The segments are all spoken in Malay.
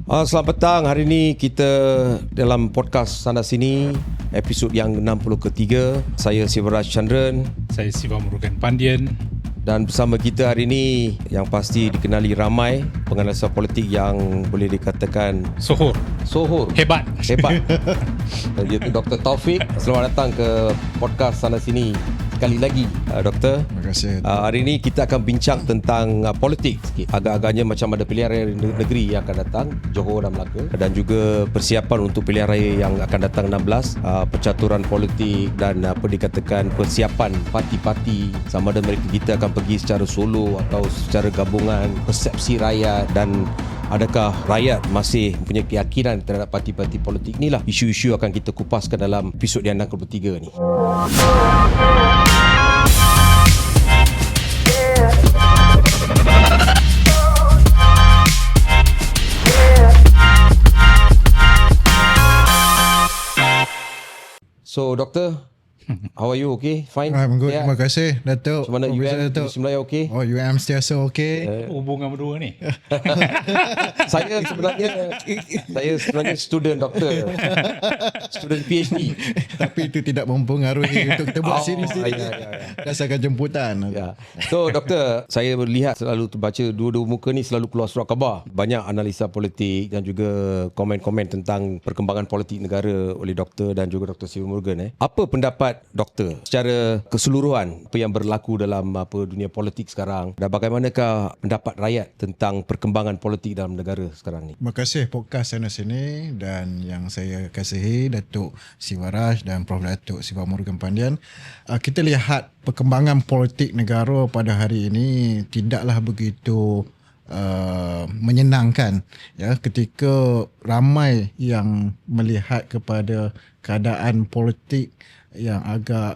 Selamat petang. Hari ini kita dalam podcast Sana Sini, episod yang 60 ketiga. Saya Sivaraj Chandran. Saya Siva Murugan Pandian. Dan bersama kita hari ini yang pasti dikenali ramai penganalisa politik yang boleh dikatakan Sohor. Hebat. Iaitu Dr. Taufik. Selamat datang ke podcast Sana Sini sekali lagi, Doktor. Terima kasih. Hari ini kita akan bincang tentang politik sikit. Agak-agaknya macam ada pilihan raya negeri yang akan datang, Johor dan Melaka, dan juga persiapan untuk pilihan raya yang akan datang 16, percaturan politik dan apa dikatakan persiapan parti-parti, sama ada mereka kita akan pergi secara solo atau secara gabungan, persepsi rakyat, dan adakah rakyat masih punya keyakinan terhadap parti-parti politik. Inilah isu-isu akan kita kupaskan dalam episod yang 63 ni. So, Doktor, how are you? Okay? Fine? I'm good. Yeah. Terima kasih, Datuk. Macam mana UM? Semua okay? Oh, UM sentiasa okay. Hubungan berdua ni. Saya sebenarnya student doktor. Student PhD. Tapi itu tidak mempengaruhi untuk kita buat sini. Ya. Dasarkan jemputan. Ya. So, Doktor, saya melihat selalu terbaca dua-dua muka ni selalu keluar surat khabar. Banyak analisa politik dan juga komen-komen tentang perkembangan politik negara oleh Doktor dan juga Dr. Siva Murugan. Apa pendapat Doktor secara keseluruhan apa yang berlaku dalam dunia politik sekarang, dan bagaimanakah pendapat rakyat tentang perkembangan politik dalam negara sekarang ni? Terima kasih podcast Sana Sini dan yang saya kasihi Datuk Sivaraj dan Prof. Datuk Siva Murugan Pandian. Kita lihat perkembangan politik negara pada hari ini tidaklah begitu menyenangkan, ya, ketika ramai yang melihat kepada keadaan politik yang agak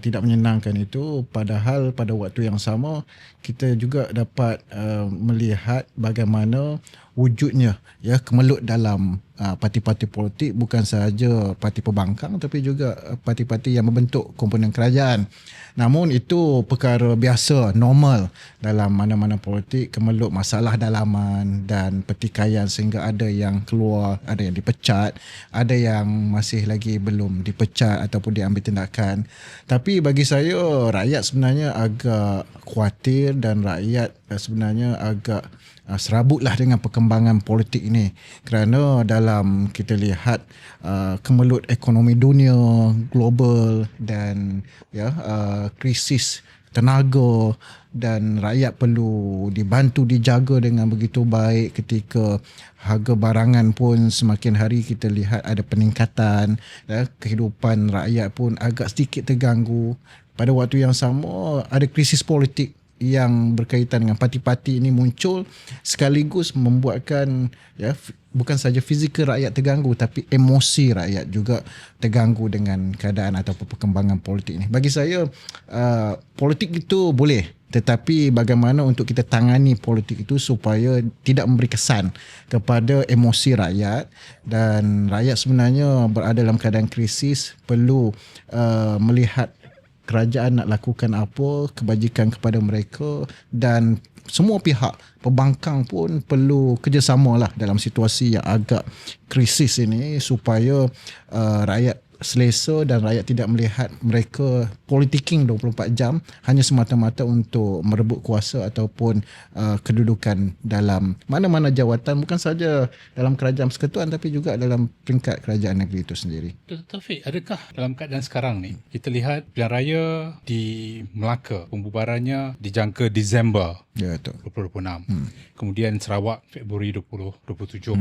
tidak menyenangkan itu, padahal pada waktu yang sama kita juga dapat melihat bagaimana wujudnya, ya, kemelut dalam parti-parti politik, bukan sahaja parti pembangkang tapi juga parti-parti yang membentuk komponen kerajaan. Namun itu perkara biasa, normal dalam mana-mana politik, kemelut masalah dalaman dan pertikaian sehingga ada yang keluar, ada yang dipecat, ada yang masih lagi belum dipecat ataupun diambil tindakan. Tapi bagi saya, rakyat sebenarnya agak khawatir dan rakyat sebenarnya agak serabutlah dengan perkembangan politik ini, kerana dalam kita lihat kemelut ekonomi dunia global dan krisis tenaga, dan rakyat perlu dibantu dijaga dengan begitu baik ketika harga barangan pun semakin hari kita lihat ada peningkatan, kehidupan rakyat pun agak sedikit terganggu. Pada waktu yang sama ada krisis politik yang berkaitan dengan parti-parti ini muncul, sekaligus membuatkan, ya, bukan saja fizikal rakyat terganggu tapi emosi rakyat juga terganggu dengan keadaan atau perkembangan politik ini. Bagi saya, politik itu boleh, tetapi bagaimana untuk kita tangani politik itu supaya tidak memberi kesan kepada emosi rakyat, dan rakyat sebenarnya berada dalam keadaan krisis, perlu melihat kerajaan nak lakukan apa, kebajikan kepada mereka, dan semua pihak, pembangkang pun perlu kerjasama lah dalam situasi yang agak krisis ini supaya rakyat selesa dan rakyat tidak melihat mereka politicking 24 jam hanya semata-mata untuk merebut kuasa ataupun kedudukan dalam mana-mana jawatan, bukan saja dalam kerajaan persekutuan tapi juga dalam peringkat kerajaan negeri itu sendiri. Dr. Taufik, adakah dalam keadaan sekarang ni kita lihat pilihan raya di Melaka, pembubarannya dijangka Disember 2026, kemudian Sarawak Februari 2027,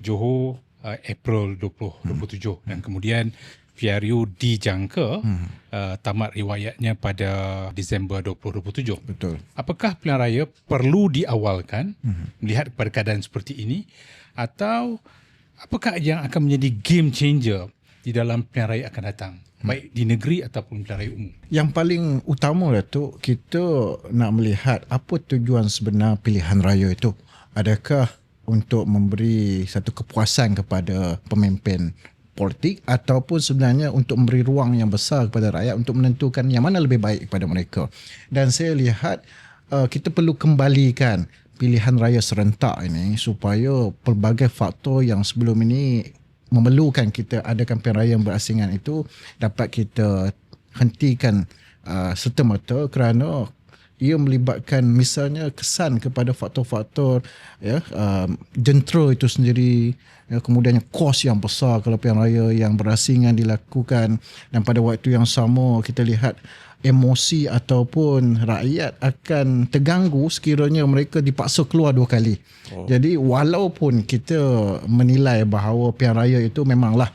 Johor April 2027, dan kemudian PRU dijangka tamat riwayatnya pada Disember 2027. Betul. Apakah pilihan raya perlu diawalkan melihat kepada keadaan seperti ini, atau apakah yang akan menjadi game changer di dalam pilihan raya akan datang, baik di negeri ataupun pilihan raya umum? Yang paling utama, Datuk, kita nak melihat apa tujuan sebenar pilihan raya itu. Adakah untuk memberi satu kepuasan kepada pemimpin politik, ataupun sebenarnya untuk memberi ruang yang besar kepada rakyat untuk menentukan yang mana lebih baik kepada mereka? Dan saya lihat kita perlu kembalikan pilihan raya serentak ini supaya pelbagai faktor yang sebelum ini memerlukan kita adakan pilihan raya yang berasingan itu dapat kita hentikan serta-merta kerana ia melibatkan misalnya kesan kepada faktor-faktor jentera itu sendiri, kemudiannya kos yang besar kalau pilihan raya yang berasingan dilakukan, dan pada waktu yang sama kita lihat emosi ataupun rakyat akan terganggu sekiranya mereka dipaksa keluar 2 kali. Jadi walaupun kita menilai bahawa pilihan raya itu memanglah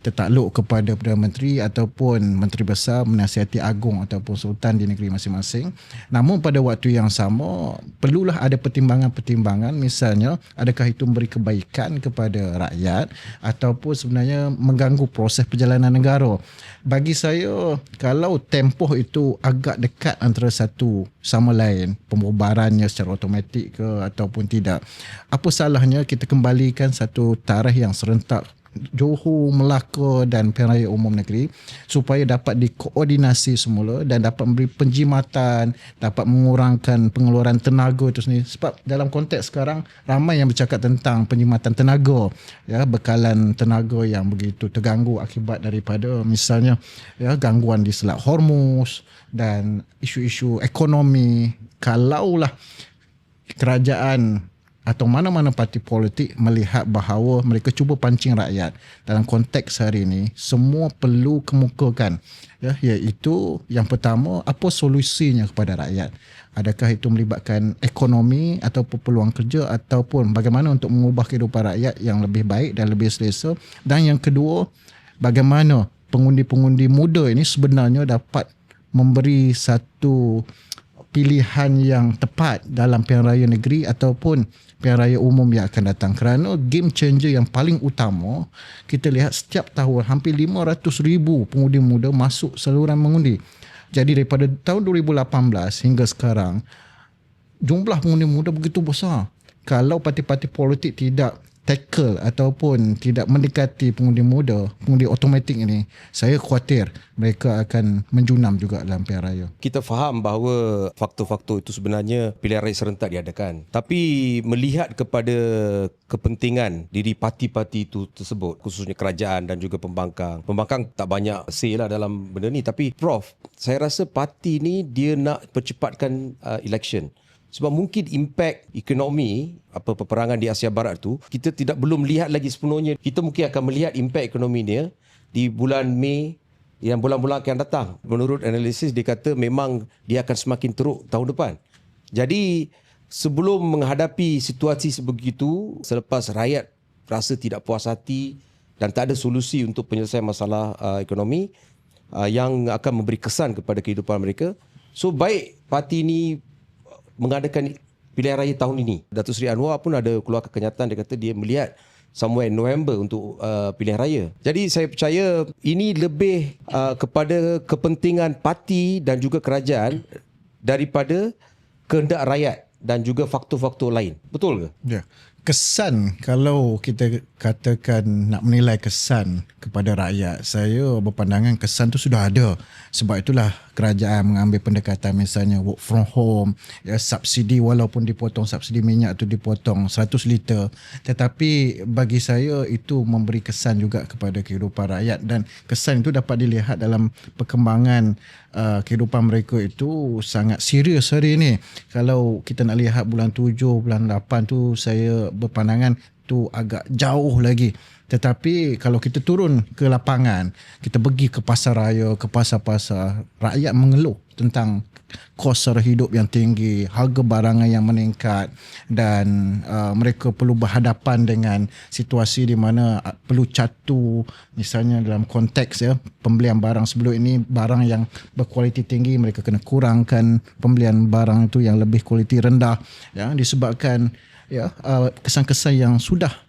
tertakluk kepada Perdana Menteri ataupun Menteri Besar, Menasihati Agung ataupun Sultan di negeri masing-masing, namun pada waktu yang sama perlulah ada pertimbangan-pertimbangan, misalnya adakah itu memberi kebaikan kepada rakyat ataupun sebenarnya mengganggu proses perjalanan negara. Bagi saya, kalau tempoh itu agak dekat antara satu sama lain, pembubarannya secara automatik ke ataupun tidak, apa salahnya kita kembalikan satu tarikh yang serentak Johor, Melaka dan Pilihan Raya Umum Negeri supaya dapat dikoordinasi semula dan dapat memberi penjimatan, dapat mengurangkan pengeluaran tenaga itu sendiri. Sebab dalam konteks sekarang ramai yang bercakap tentang penjimatan tenaga, bekalan tenaga yang begitu terganggu akibat daripada misalnya gangguan di Selat Hormuz dan isu-isu ekonomi. Kalaulah kerajaan atau mana-mana parti politik melihat bahawa mereka cuba pancing rakyat dalam konteks hari ini, semua perlu kemukakan, iaitu yang pertama, apa solusinya kepada rakyat. Adakah itu melibatkan ekonomi ataupun peluang kerja ataupun bagaimana untuk mengubah kehidupan rakyat yang lebih baik dan lebih selesa. Dan yang kedua, bagaimana pengundi-pengundi muda ini sebenarnya dapat memberi satu pilihan yang tepat dalam pilihan raya negeri ataupun pilihan raya umum yang akan datang. Kerana game changer yang paling utama, kita lihat setiap tahun hampir 500,000 pengundi muda masuk saluran mengundi. Jadi daripada tahun 2018 hingga sekarang, jumlah pengundi muda begitu besar. Kalau parti-parti politik tidak tackle ataupun tidak mendekati pengundi muda, pengundi automatik ini, saya khawatir mereka akan menjunam juga dalam pilihan raya. Kita faham bahawa faktor-faktor itu sebenarnya pilihan raya serentak diadakan. Tapi melihat kepada kepentingan diri parti-parti itu tersebut, khususnya kerajaan dan juga pembangkang. Pembangkang tak banyak say lah dalam benda ni. Tapi Prof, saya rasa parti ni dia nak percepatkan election. Sebab mungkin impak ekonomi peperangan di Asia Barat tu kita belum lihat lagi sepenuhnya. Kita mungkin akan melihat impak ekonomi dia di bulan Mei yang bulan-bulan akan datang. Menurut analisis dia kata memang dia akan semakin teruk tahun depan. Jadi sebelum menghadapi situasi sebegitu, selepas rakyat rasa tidak puas hati dan tak ada solusi untuk penyelesaian masalah ekonomi yang akan memberi kesan kepada kehidupan mereka, so baik parti ini mengadakan pilihan raya tahun ini. Datuk Seri Anwar pun ada keluarkan kenyataan, dia kata dia melihat somewhere November untuk pilihan raya. Jadi saya percaya ini lebih kepada kepentingan parti dan juga kerajaan daripada kehendak rakyat dan juga faktor-faktor lain. Betul ke? Ya. Kesan, kalau kita katakan nak menilai kesan kepada rakyat, saya berpandangan kesan tu sudah ada. Sebab itulah kerajaan mengambil pendekatan misalnya work from home, subsidi, walaupun dipotong subsidi minyak tu dipotong 100 liter. Tetapi bagi saya itu memberi kesan juga kepada kehidupan rakyat, dan kesan itu dapat dilihat dalam perkembangan kehidupan mereka itu sangat serius hari ini. Kalau kita nak lihat bulan 7, bulan 8 tu saya berpandangan tu agak jauh lagi. Tetapi kalau kita turun ke lapangan, kita pergi ke pasar raya, ke pasar-pasar, rakyat mengeluh tentang kos sara hidup yang tinggi, harga barangan yang meningkat, dan mereka perlu berhadapan dengan situasi di mana perlu catu, misalnya dalam konteks pembelian barang sebelum ini, barang yang berkualiti tinggi mereka kena kurangkan pembelian barang itu yang lebih kualiti rendah, disebabkan kesan-kesan yang sudah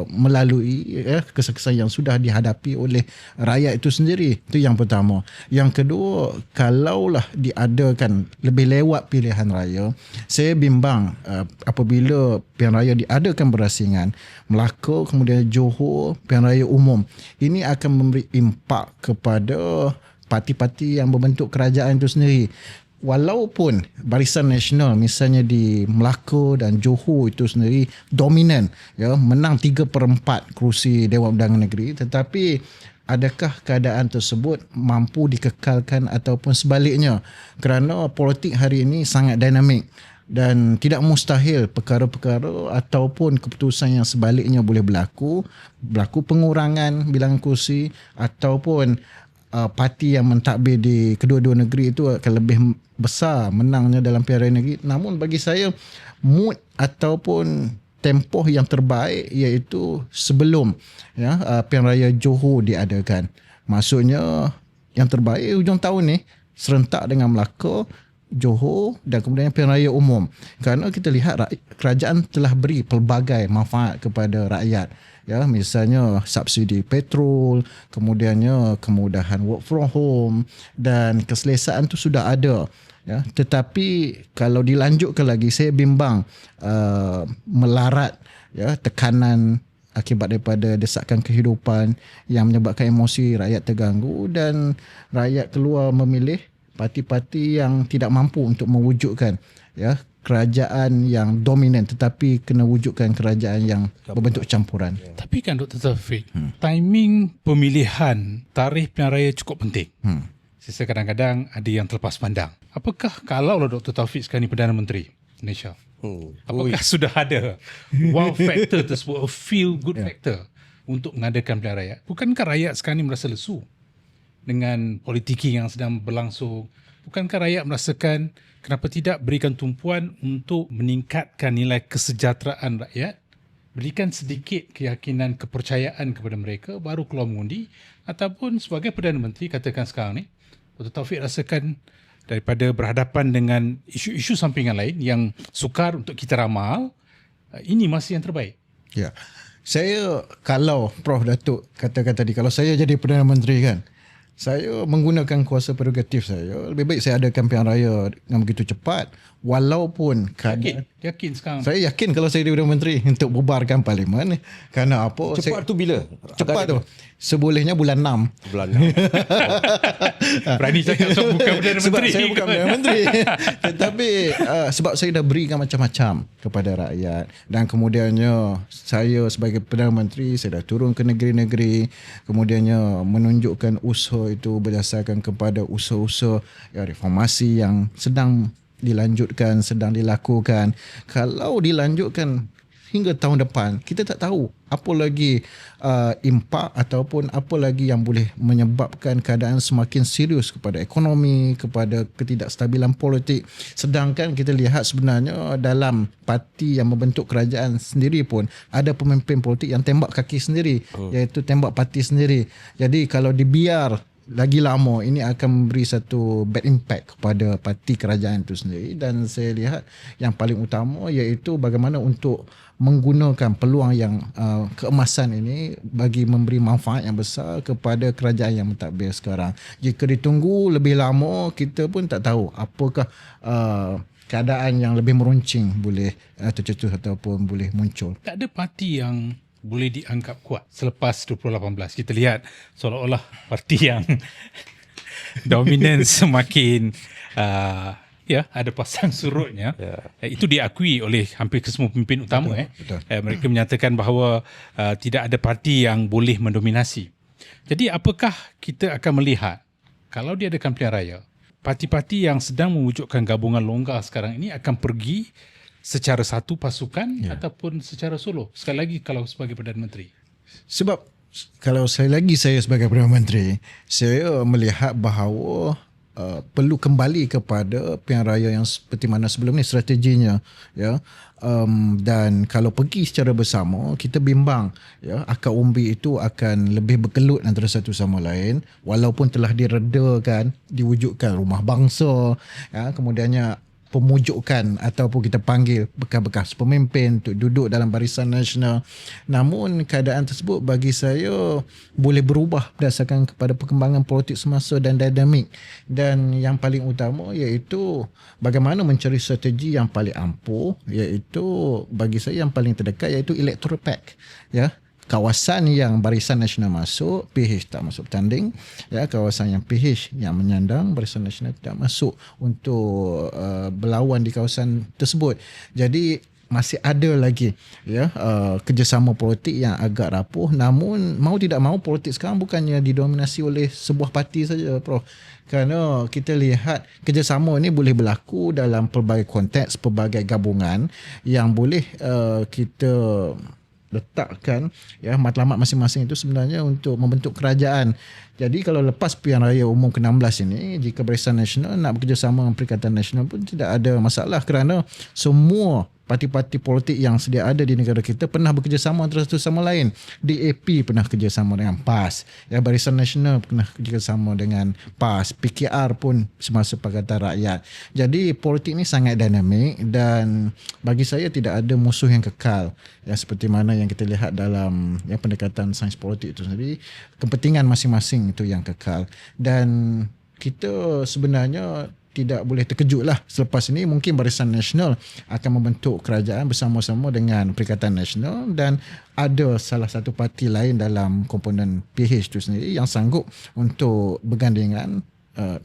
melalui kesan-kesan yang sudah dihadapi oleh rakyat itu sendiri. Itu yang pertama. Yang kedua, kalaulah diadakan lebih lewat pilihan raya, saya bimbang apabila pilihan raya diadakan berasingan, Melaka kemudian Johor, pilihan raya umum, ini akan memberi impak kepada parti-parti yang membentuk kerajaan itu sendiri. walaupun Barisan Nasional misalnya di Melaka dan Johor itu sendiri dominan, ya, menang 3/4 kerusi Dewan Undangan Negeri, tetapi adakah keadaan tersebut mampu dikekalkan ataupun sebaliknya, kerana politik hari ini sangat dinamik dan tidak mustahil perkara-perkara ataupun keputusan yang sebaliknya boleh berlaku pengurangan bilangan kursi ataupun parti yang mentadbir di kedua-dua negeri itu akan lebih besar menangnya dalam pilihan raya negeri. Namun bagi saya mood ataupun tempoh yang terbaik iaitu sebelum pilihan raya Johor diadakan. Maksudnya yang terbaik hujung tahun ni serentak dengan Melaka, Johor dan kemudian pilihan raya umum. Kerana kita lihat kerajaan telah beri pelbagai manfaat kepada rakyat. Ya, misalnya subsidi petrol, kemudiannya kemudahan work from home dan keselesaan tu sudah ada. Ya, tetapi kalau dilanjutkan lagi, saya bimbang melarat, ya, tekanan akibat daripada desakan kehidupan yang menyebabkan emosi rakyat terganggu dan rakyat keluar memilih parti-parti yang tidak mampu untuk mewujudkan, ya, kerajaan yang dominan, tetapi kena wujudkan kerajaan yang berbentuk campuran. Tapi kan Dr. Taufik, timing pemilihan tarikh pilihan raya cukup penting. Saya kadang-kadang ada yang terlepas pandang. Apakah kalau Dr. Taufik sekarang ni Perdana Menteri Malaysia, apakah sudah ada wow factor tersebut, a feel good factor untuk mengadakan pilihan raya? Bukankah rakyat sekarang ni merasa lesu dengan politiki yang sedang berlangsung? Bukankah rakyat merasakan kenapa tidak berikan tumpuan untuk meningkatkan nilai kesejahteraan rakyat, berikan sedikit keyakinan, kepercayaan kepada mereka, baru keluar mengundi? Ataupun sebagai Perdana Menteri, katakan sekarang ni, Dr. Taufik rasakan daripada berhadapan dengan isu-isu sampingan lain yang sukar untuk kita ramal, ini masih yang terbaik? Ya, saya, kalau Prof Datuk katakan tadi, kalau saya jadi Perdana Menteri kan, saya menggunakan kuasa prerogatif saya. Lebih baik saya adakan pilihan raya dengan begitu cepat, walaupun Yakin sekarang? Saya yakin kalau saya jadi Perdana Menteri untuk bubarkan Parlimen. Kerana apa? Cepat tu bila? Cepat tu sebolehnya bulan 6. Bulan 6. Berani cakap sebab bukan Perdana Sebab Menteri. saya bukan Perdana Menteri. Tetapi sebab saya dah berikan macam-macam kepada rakyat, dan kemudiannya saya sebagai Perdana Menteri, saya dah turun ke negeri-negeri, kemudiannya menunjukkan usaha itu berdasarkan kepada usaha-usaha reformasi yang sedang dilanjutkan, sedang dilakukan. Kalau dilanjutkan hingga tahun depan, kita tak tahu apa lagi impak ataupun apa lagi yang boleh menyebabkan keadaan semakin serius kepada ekonomi, kepada ketidakstabilan politik. Sedangkan kita lihat sebenarnya dalam parti yang membentuk kerajaan sendiri pun ada pemimpin politik yang tembak kaki sendiri, iaitu tembak parti sendiri. Jadi kalau dibiar lagi lama, ini akan memberi satu bad impact kepada parti kerajaan itu sendiri. Dan saya lihat yang paling utama iaitu bagaimana untuk menggunakan peluang yang keemasan ini bagi memberi manfaat yang besar kepada kerajaan yang mentadbir sekarang. Jika ditunggu lebih lama, kita pun tak tahu apakah keadaan yang lebih meruncing boleh tercetus ataupun boleh muncul. Tak ada parti yang boleh dianggap kuat selepas 2018. Kita lihat seolah-olah parti yang dominan semakin ada pasang surutnya. Itu diakui oleh hampir kesemua pemimpin utama. Betul. Mereka menyatakan bahawa tidak ada parti yang boleh mendominasi. Jadi apakah kita akan melihat kalau diadakan pilihan raya, parti-parti yang sedang mewujudkan gabungan longgar sekarang ini akan pergi secara satu pasukan ataupun secara solo? Sekali lagi kalau sebagai Perdana Menteri. Sebab kalau saya sebagai Perdana Menteri, saya melihat bahawa perlu kembali kepada pilihan raya yang seperti mana sebelum ni strateginya, ya. Dan kalau pergi secara bersama, kita bimbang, ya, akar umbi itu akan lebih berkelut antara satu sama lain, walaupun telah diredakan, diwujudkan rumah bangsa, ya, kemudiannya pemujukan ataupun kita panggil bekas-bekas pemimpin untuk duduk dalam Barisan Nasional. Namun keadaan tersebut bagi saya boleh berubah berdasarkan kepada perkembangan politik semasa dan dinamik. Dan yang paling utama iaitu bagaimana mencari strategi yang paling ampuh, iaitu bagi saya yang paling terdekat iaitu electoral pact, ya. kawasan yang Barisan Nasional masuk, PH tak masuk bertanding. Ya, kawasan yang PH yang menyandang, Barisan Nasional tidak masuk untuk berlawan di kawasan tersebut. Jadi masih ada lagi kerjasama politik yang agak rapuh. Namun mau tidak mau, politik sekarang bukannya didominasi oleh sebuah parti saja, Prof. Kerana kita lihat kerjasama ini boleh berlaku dalam pelbagai konteks, pelbagai gabungan yang boleh kita letakkan matlamat masing-masing itu sebenarnya untuk membentuk kerajaan. Jadi kalau lepas pilihan raya umum ke-16 ini, jika Barisan Nasional nak bekerjasama dengan Perikatan Nasional pun tidak ada masalah, kerana semua parti-parti politik yang sedia ada di negara kita pernah bekerjasama antara satu sama lain. DAP pernah kerjasama dengan PAS, Barisan Nasional pernah kerjasama dengan PAS, PKR pun semasa Pakatan Rakyat. Jadi politik ni sangat dinamik dan bagi saya tidak ada musuh yang kekal, seperti mana yang kita lihat dalam pendekatan sains politik itu sendiri. Kepentingan masing-masing itu yang kekal, dan kita sebenarnya tidak boleh terkejut lah selepas ini mungkin Barisan Nasional akan membentuk kerajaan bersama-sama dengan Perikatan Nasional, dan ada salah satu parti lain dalam komponen PH itu sendiri yang sanggup untuk bergandingan.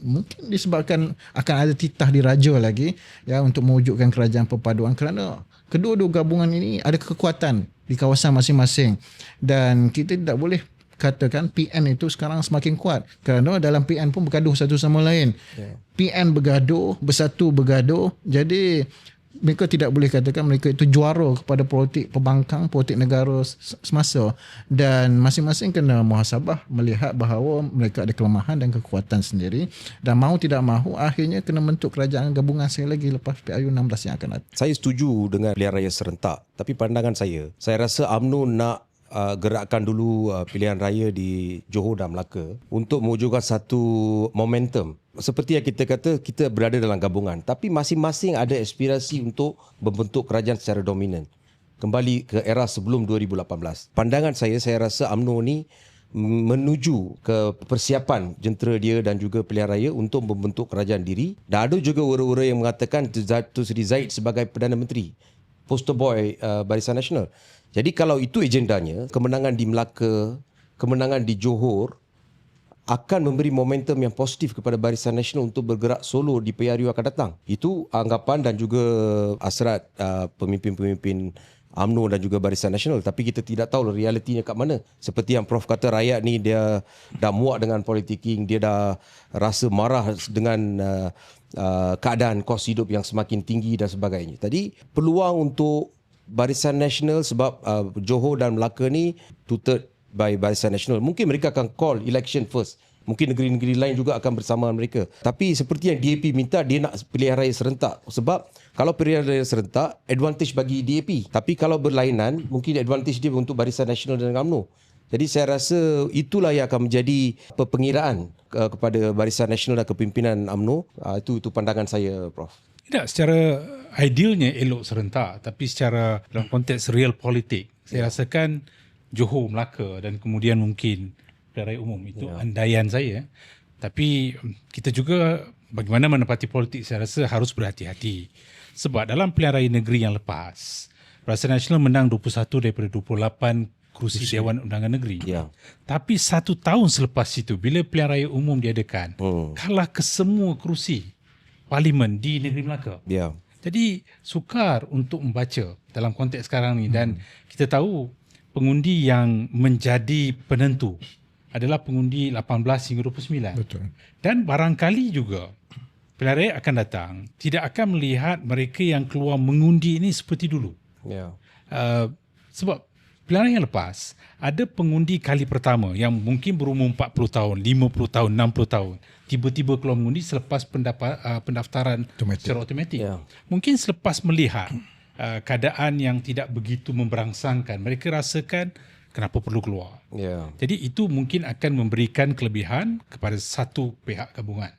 Mungkin disebabkan akan ada titah diraja lagi untuk mewujudkan kerajaan perpaduan, kerana kedua-dua gabungan ini ada kekuatan di kawasan masing-masing, dan kita tidak boleh katakan PN itu sekarang semakin kuat, kerana dalam PN pun bergaduh satu sama lain. PN bergaduh, Bersatu bergaduh. Jadi mereka tidak boleh katakan mereka itu juara kepada politik pembangkang, politik negara semasa, dan masing-masing kena muhasabah melihat bahawa mereka ada kelemahan dan kekuatan sendiri, dan mahu tidak mahu akhirnya kena bentuk kerajaan gabungan sekali lagi lepas PRU 16 yang akan datang. Saya setuju dengan pilihan raya serentak, tapi pandangan saya rasa UMNO nak gerakkan dulu pilihan raya di Johor dan Melaka untuk mewujudkan satu momentum. Seperti yang kita kata, kita berada dalam gabungan, tapi masing-masing ada aspirasi untuk membentuk kerajaan secara dominan. Kembali ke era sebelum 2018. Pandangan saya rasa UMNO ni menuju ke persiapan jentera dia dan juga pilihan raya untuk membentuk kerajaan diri. Dan ada juga ura-ura yang mengatakan Datuk Seri Zahid sebagai Perdana Menteri, poster boy Barisan Nasional. Jadi kalau itu agendanya, kemenangan di Melaka, kemenangan di Johor akan memberi momentum yang positif kepada Barisan Nasional untuk bergerak solo di PRU akan datang. Itu anggapan dan juga hasrat pemimpin-pemimpin UMNO dan juga Barisan Nasional. Tapi kita tidak tahu realitinya kat mana. Seperti yang Prof kata, rakyat ni dia dah muak dengan politiking, dia dah rasa marah dengan keadaan kos hidup yang semakin tinggi dan sebagainya. Tadi peluang untuk Barisan Nasional, sebab Johor dan Melaka ni tutored by Barisan Nasional, mungkin mereka akan call election first. Mungkin negeri-negeri lain juga akan bersama mereka. Tapi seperti yang DAP minta, dia nak pilihan raya serentak. Sebab kalau pilihan raya serentak, advantage bagi DAP. Tapi kalau berlainan, mungkin advantage dia untuk Barisan Nasional dan UMNO. Jadi saya rasa itulah yang akan menjadi pengiraan kepada Barisan Nasional dan kepimpinan UMNO. Itu pandangan saya, Prof. Tidak, secara idealnya elok serentak, tapi secara dalam konteks real politik, saya rasakan Johor, Melaka dan kemudian mungkin pilihan raya umum itu andaian saya. Tapi kita juga bagaimana menepati politik, saya rasa harus berhati-hati. Sebab dalam pilihan raya negeri yang lepas, Barisan Nasional menang 21 daripada 28 kerusi Dewan Undangan Negeri. Tapi 1 tahun selepas itu, bila pilihan raya umum diadakan, kalah ke semua kerusi parlimen di negeri Melaka. Jadi sukar untuk membaca dalam konteks sekarang ni, dan kita tahu pengundi yang menjadi penentu adalah pengundi 18 hingga 29. Betul. Dan barangkali juga pilihan raya akan datang tidak akan melihat mereka yang keluar mengundi ini seperti dulu. Sebab pilihan raya yang lepas ada pengundi kali pertama yang mungkin berumur 40 tahun, 50 tahun, 60 tahun. Tiba-tiba keluar mengundi selepas pendaftaran secara automatik. Mungkin selepas melihat keadaan yang tidak begitu memberangsangkan, mereka rasakan kenapa perlu keluar. Jadi itu mungkin akan memberikan kelebihan kepada satu pihak gabungan.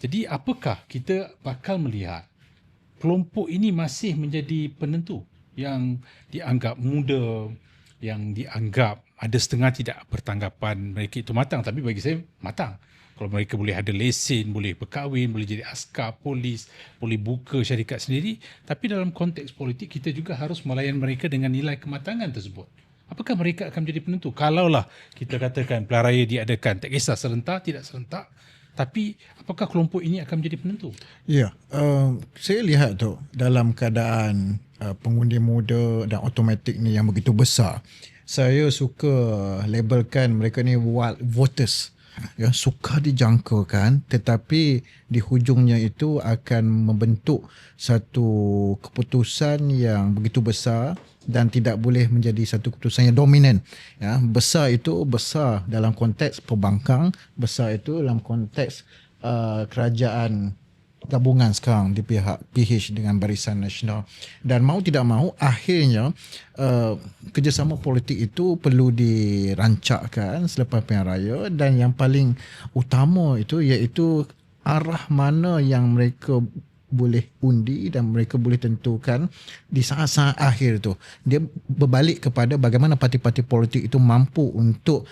Jadi apakah kita bakal melihat kelompok ini masih menjadi penentu yang dianggap muda, yang dianggap ada setengah tidak bertanggapan mereka itu matang, tapi bagi saya matang. Kalau mereka boleh ada lesen, boleh berkahwin, boleh jadi askar, polis, boleh buka syarikat sendiri. Tapi dalam konteks politik, kita juga harus melayan mereka dengan nilai kematangan tersebut. apakah mereka akan menjadi penentu? Kalaulah kita katakan pilihan raya diadakan, tak kisah serentak, tidak serentak, tapi apakah kelompok ini akan menjadi penentu? Ya, saya lihat tu dalam keadaan pengundi muda dan automatik ni yang begitu besar, saya suka labelkan mereka ni wild voters. Ya, sukar dijangkakan, tetapi di hujungnya itu akan membentuk satu keputusan yang begitu besar dan tidak boleh menjadi satu keputusan yang dominan. Ya, besar itu besar dalam konteks pembangkang, besar itu dalam konteks kerajaan gabungan sekarang di pihak PH dengan Barisan Nasional. Dan mau tidak mahu, akhirnya kerjasama politik itu perlu dirancangkan selepas pilihan raya, dan yang paling utama itu iaitu arah mana yang mereka boleh undi dan mereka boleh tentukan di saat-saat akhir tu. Dia berbalik kepada bagaimana parti-parti politik itu mampu untuk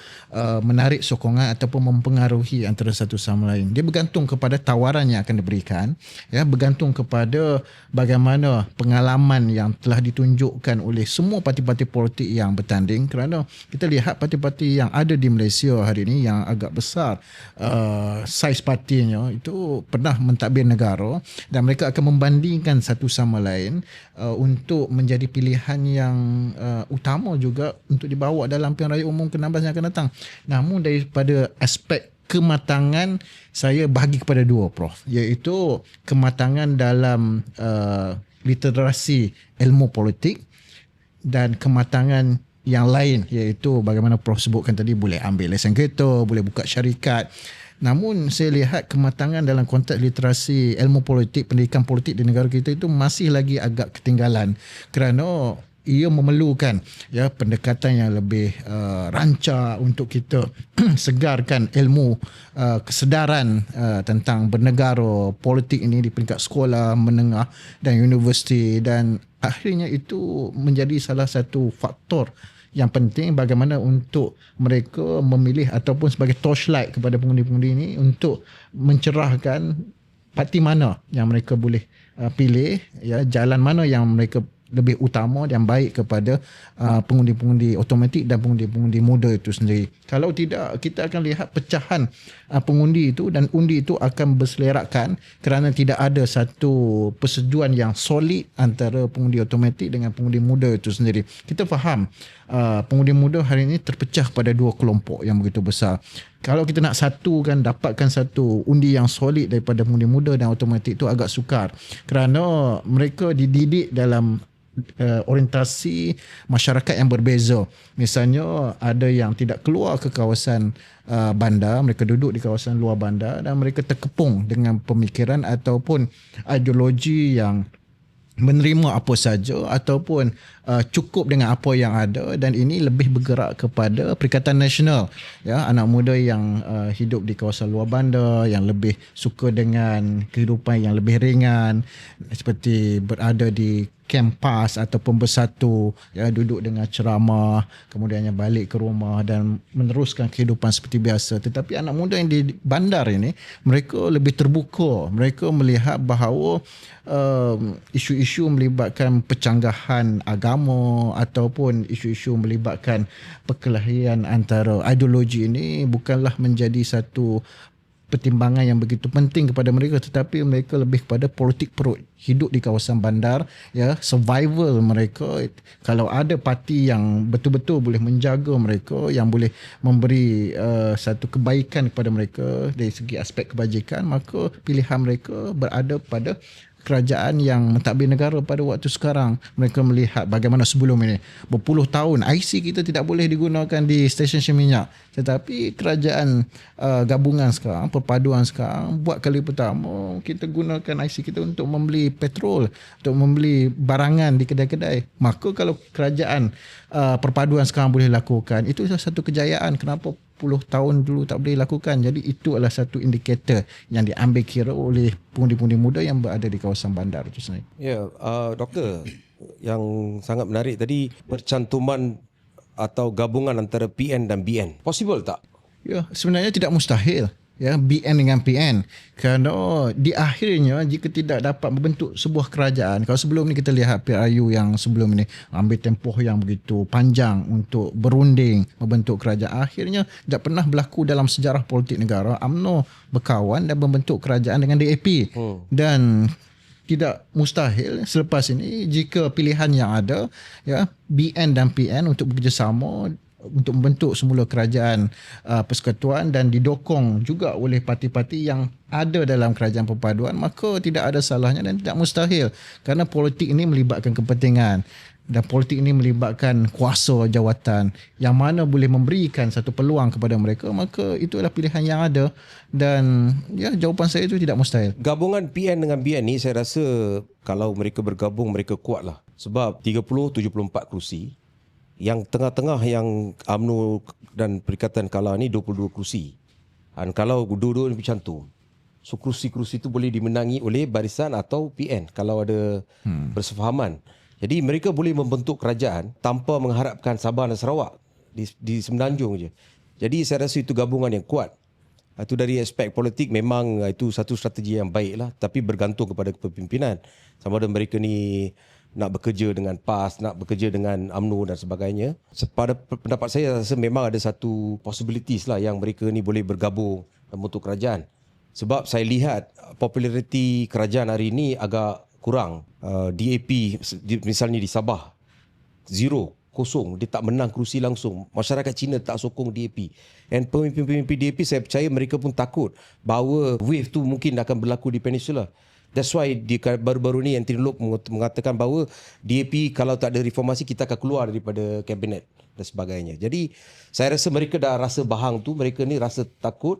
menarik sokongan ataupun mempengaruhi antara satu sama lain. Dia bergantung kepada tawaran yang akan diberikan, ya, bergantung kepada bagaimana pengalaman yang telah ditunjukkan oleh semua parti-parti politik yang bertanding, kerana kita lihat parti-parti yang ada di Malaysia hari ini yang agak besar saiz partinya itu pernah mentadbir negara, dan mereka akan membandingkan satu sama lain untuk menjadi pilihan yang utama juga untuk dibawa dalam pilihan raya umum ke-16 yang akan datang. Namun daripada aspek kematangan, saya bahagi kepada dua, Prof, iaitu kematangan dalam literasi ilmu politik dan kematangan yang lain, iaitu bagaimana Prof sebutkan tadi, boleh ambil lesen kereta, boleh buka syarikat. Namun saya lihat kematangan dalam konteks literasi ilmu politik, pendidikan politik di negara kita itu masih lagi agak ketinggalan, kerana ia memerlukan, ya, pendekatan yang lebih rancak untuk kita segarkan ilmu kesedaran tentang bernegara, politik ini di peringkat sekolah menengah dan universiti, dan akhirnya itu menjadi salah satu faktor yang penting bagaimana untuk mereka memilih ataupun sebagai torchlight kepada pengundi-pengundi ini untuk mencerahkan parti mana yang mereka boleh pilih, ya, jalan mana yang mereka lebih utama dan baik kepada pengundi-pengundi automatik dan pengundi-pengundi muda itu sendiri. Kalau tidak, kita akan lihat pecahan pengundi itu, dan undi itu akan berselerakkan kerana tidak ada satu persetujuan yang solid antara pengundi automatik dengan pengundi muda itu sendiri. Kita faham pengundi muda hari ini terpecah pada dua kelompok yang begitu besar. Kalau kita nak dapatkan satu undi yang solid daripada pengundi muda dan automatik itu agak sukar, kerana mereka dididik dalam orientasi masyarakat yang berbeza. Misalnya ada yang tidak keluar ke kawasan bandar, mereka duduk di kawasan luar bandar dan mereka terkepung dengan pemikiran ataupun ideologi yang menerima apa saja ataupun cukup dengan apa yang ada, dan ini lebih bergerak kepada Perikatan Nasional, ya, anak muda yang hidup di kawasan luar bandar yang lebih suka dengan kehidupan yang lebih ringan, seperti berada di kampas ataupun bersatu, ya, duduk dengan ceramah, kemudiannya balik ke rumah dan meneruskan kehidupan seperti biasa. Tetapi anak muda yang di bandar ini, mereka lebih terbuka, mereka melihat bahawa isu-isu melibatkan pencanggahan agama ataupun isu-isu melibatkan perkelahian antara ideologi ini bukanlah menjadi satu pertimbangan yang begitu penting kepada mereka, tetapi mereka lebih kepada politik perut, hidup di kawasan bandar, ya, survival mereka. Kalau ada parti yang betul-betul boleh menjaga mereka, yang boleh memberi satu kebaikan kepada mereka dari segi aspek kebajikan, maka pilihan mereka berada pada kerajaan yang mentadbir negara pada waktu sekarang. Mereka melihat bagaimana sebelum ini berpuluh tahun IC kita tidak boleh digunakan di stesen minyak, tetapi kerajaan gabungan sekarang, perpaduan sekarang, buat kali pertama kita gunakan IC kita untuk membeli petrol, untuk membeli barangan di kedai-kedai. Maka kalau kerajaan perpaduan sekarang boleh lakukan, itu adalah satu kejayaan. Kenapa 10 tahun dulu tak boleh lakukan? Jadi itu adalah satu indikator yang diambil kira oleh pengundi-pengundi muda yang berada di kawasan bandar itu sendiri. Ya, Doktor, yang sangat menarik tadi, percantuman atau gabungan antara PN dan BN. Possible tak? Ya, sebenarnya tidak mustahil. ya BN dengan PN, kerana di akhirnya jika tidak dapat membentuk sebuah kerajaan, kalau sebelum ni kita lihat PRU yang sebelum ini ambil tempoh yang begitu panjang untuk berunding membentuk kerajaan, akhirnya tidak pernah berlaku dalam sejarah politik negara UMNO berkawan dan membentuk kerajaan dengan DAP. Dan tidak mustahil selepas ini jika pilihan yang ada, ya, BN dan PN untuk bekerjasama untuk membentuk semula kerajaan persekutuan dan didokong juga oleh parti-parti yang ada dalam kerajaan perpaduan, maka tidak ada salahnya dan tidak mustahil, kerana politik ini melibatkan kepentingan dan politik ini melibatkan kuasa jawatan yang mana boleh memberikan satu peluang kepada mereka, maka itu adalah pilihan yang ada dan ya, jawapan saya itu tidak mustahil. Gabungan PN dengan BN ni saya rasa kalau mereka bergabung mereka kuatlah, sebab 30-74 kerusi. Yang tengah-tengah yang UMNO dan Perikatan Kala ni 22 kerusi. Dan kalau dua-dua ni bercantum, so kerusi-kerusi itu boleh dimenangi oleh Barisan atau PN kalau ada bersefahaman. Jadi mereka boleh membentuk kerajaan tanpa mengharapkan Sabah dan Sarawak di Semenanjung je. Jadi saya rasa itu gabungan yang kuat. Itu dari aspek politik memang itu satu strategi yang baik lah, tapi bergantung kepada kepimpinan. Sama ada mereka ni nak bekerja dengan PAS, nak bekerja dengan UMNO dan sebagainya. Pada pendapat saya rasa memang ada satu possibilities lah yang mereka ni boleh bergabung membentuk kerajaan. Sebab saya lihat populariti kerajaan hari ini agak kurang. DAP misalnya di Sabah, zero, kosong. Dia tak menang kerusi langsung. Masyarakat Cina tak sokong DAP. Dan pemimpin-pemimpin DAP saya percaya mereka pun takut bahawa wave tu mungkin akan berlaku di Peninsula. That's why baru-baru ni Anthony Loke mengatakan bahawa DAP kalau tak ada reformasi kita akan keluar daripada kabinet dan sebagainya. Jadi saya rasa mereka dah rasa bahang tu, mereka ni rasa takut.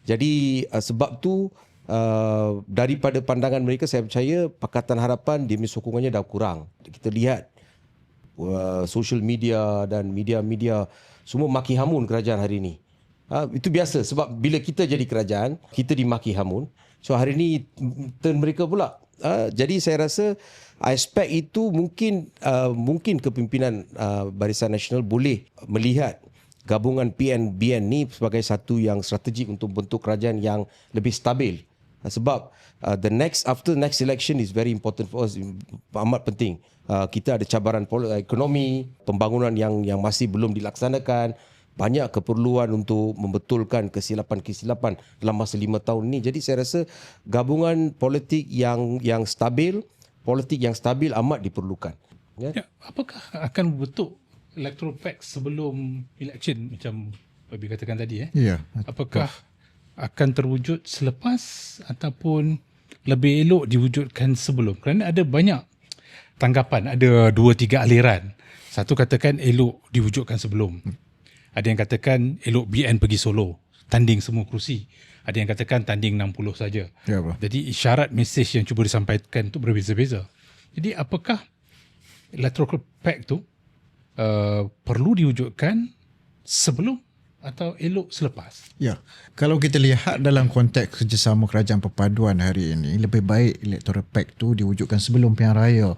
Jadi sebab tu daripada pandangan mereka saya percaya Pakatan Harapan dia sokongannya dah kurang. Kita lihat social media dan media-media semua maki hamun kerajaan hari ini. Itu biasa sebab bila kita jadi kerajaan kita dimaki hamun. So hari ni turn mereka pula. Jadi saya rasa aspek itu mungkin kepimpinan Barisan Nasional boleh melihat gabungan PN-BN ni sebagai satu yang strategik untuk bentuk kerajaan yang lebih stabil. Sebab after next election is very important for us, amat penting. Kita ada cabaran ekonomi, pembangunan yang masih belum dilaksanakan. Banyak keperluan untuk membetulkan kesilapan-kesilapan dalam masa 5 tahun ini. Jadi saya rasa gabungan politik yang stabil, politik yang stabil amat diperlukan. Ya, apakah akan bentuk electoral pact sebelum election macam Babi katakan tadi? Ya. Apakah akan terwujud selepas ataupun lebih elok diwujudkan sebelum? Kerana ada banyak tanggapan, ada 2-3 aliran. Satu katakan elok diwujudkan sebelum. Ada yang katakan elok BN pergi solo, tanding semua kerusi. Ada yang katakan tanding 60 saja. Ya, apa? Jadi isyarat mesej yang cuba disampaikan itu berbeza-beza. Jadi apakah electoral pact tu perlu diwujudkan sebelum atau elok selepas? Ya, kalau kita lihat dalam konteks kerjasama kerajaan perpaduan hari ini, lebih baik electoral pact tu diwujudkan sebelum pilihan raya.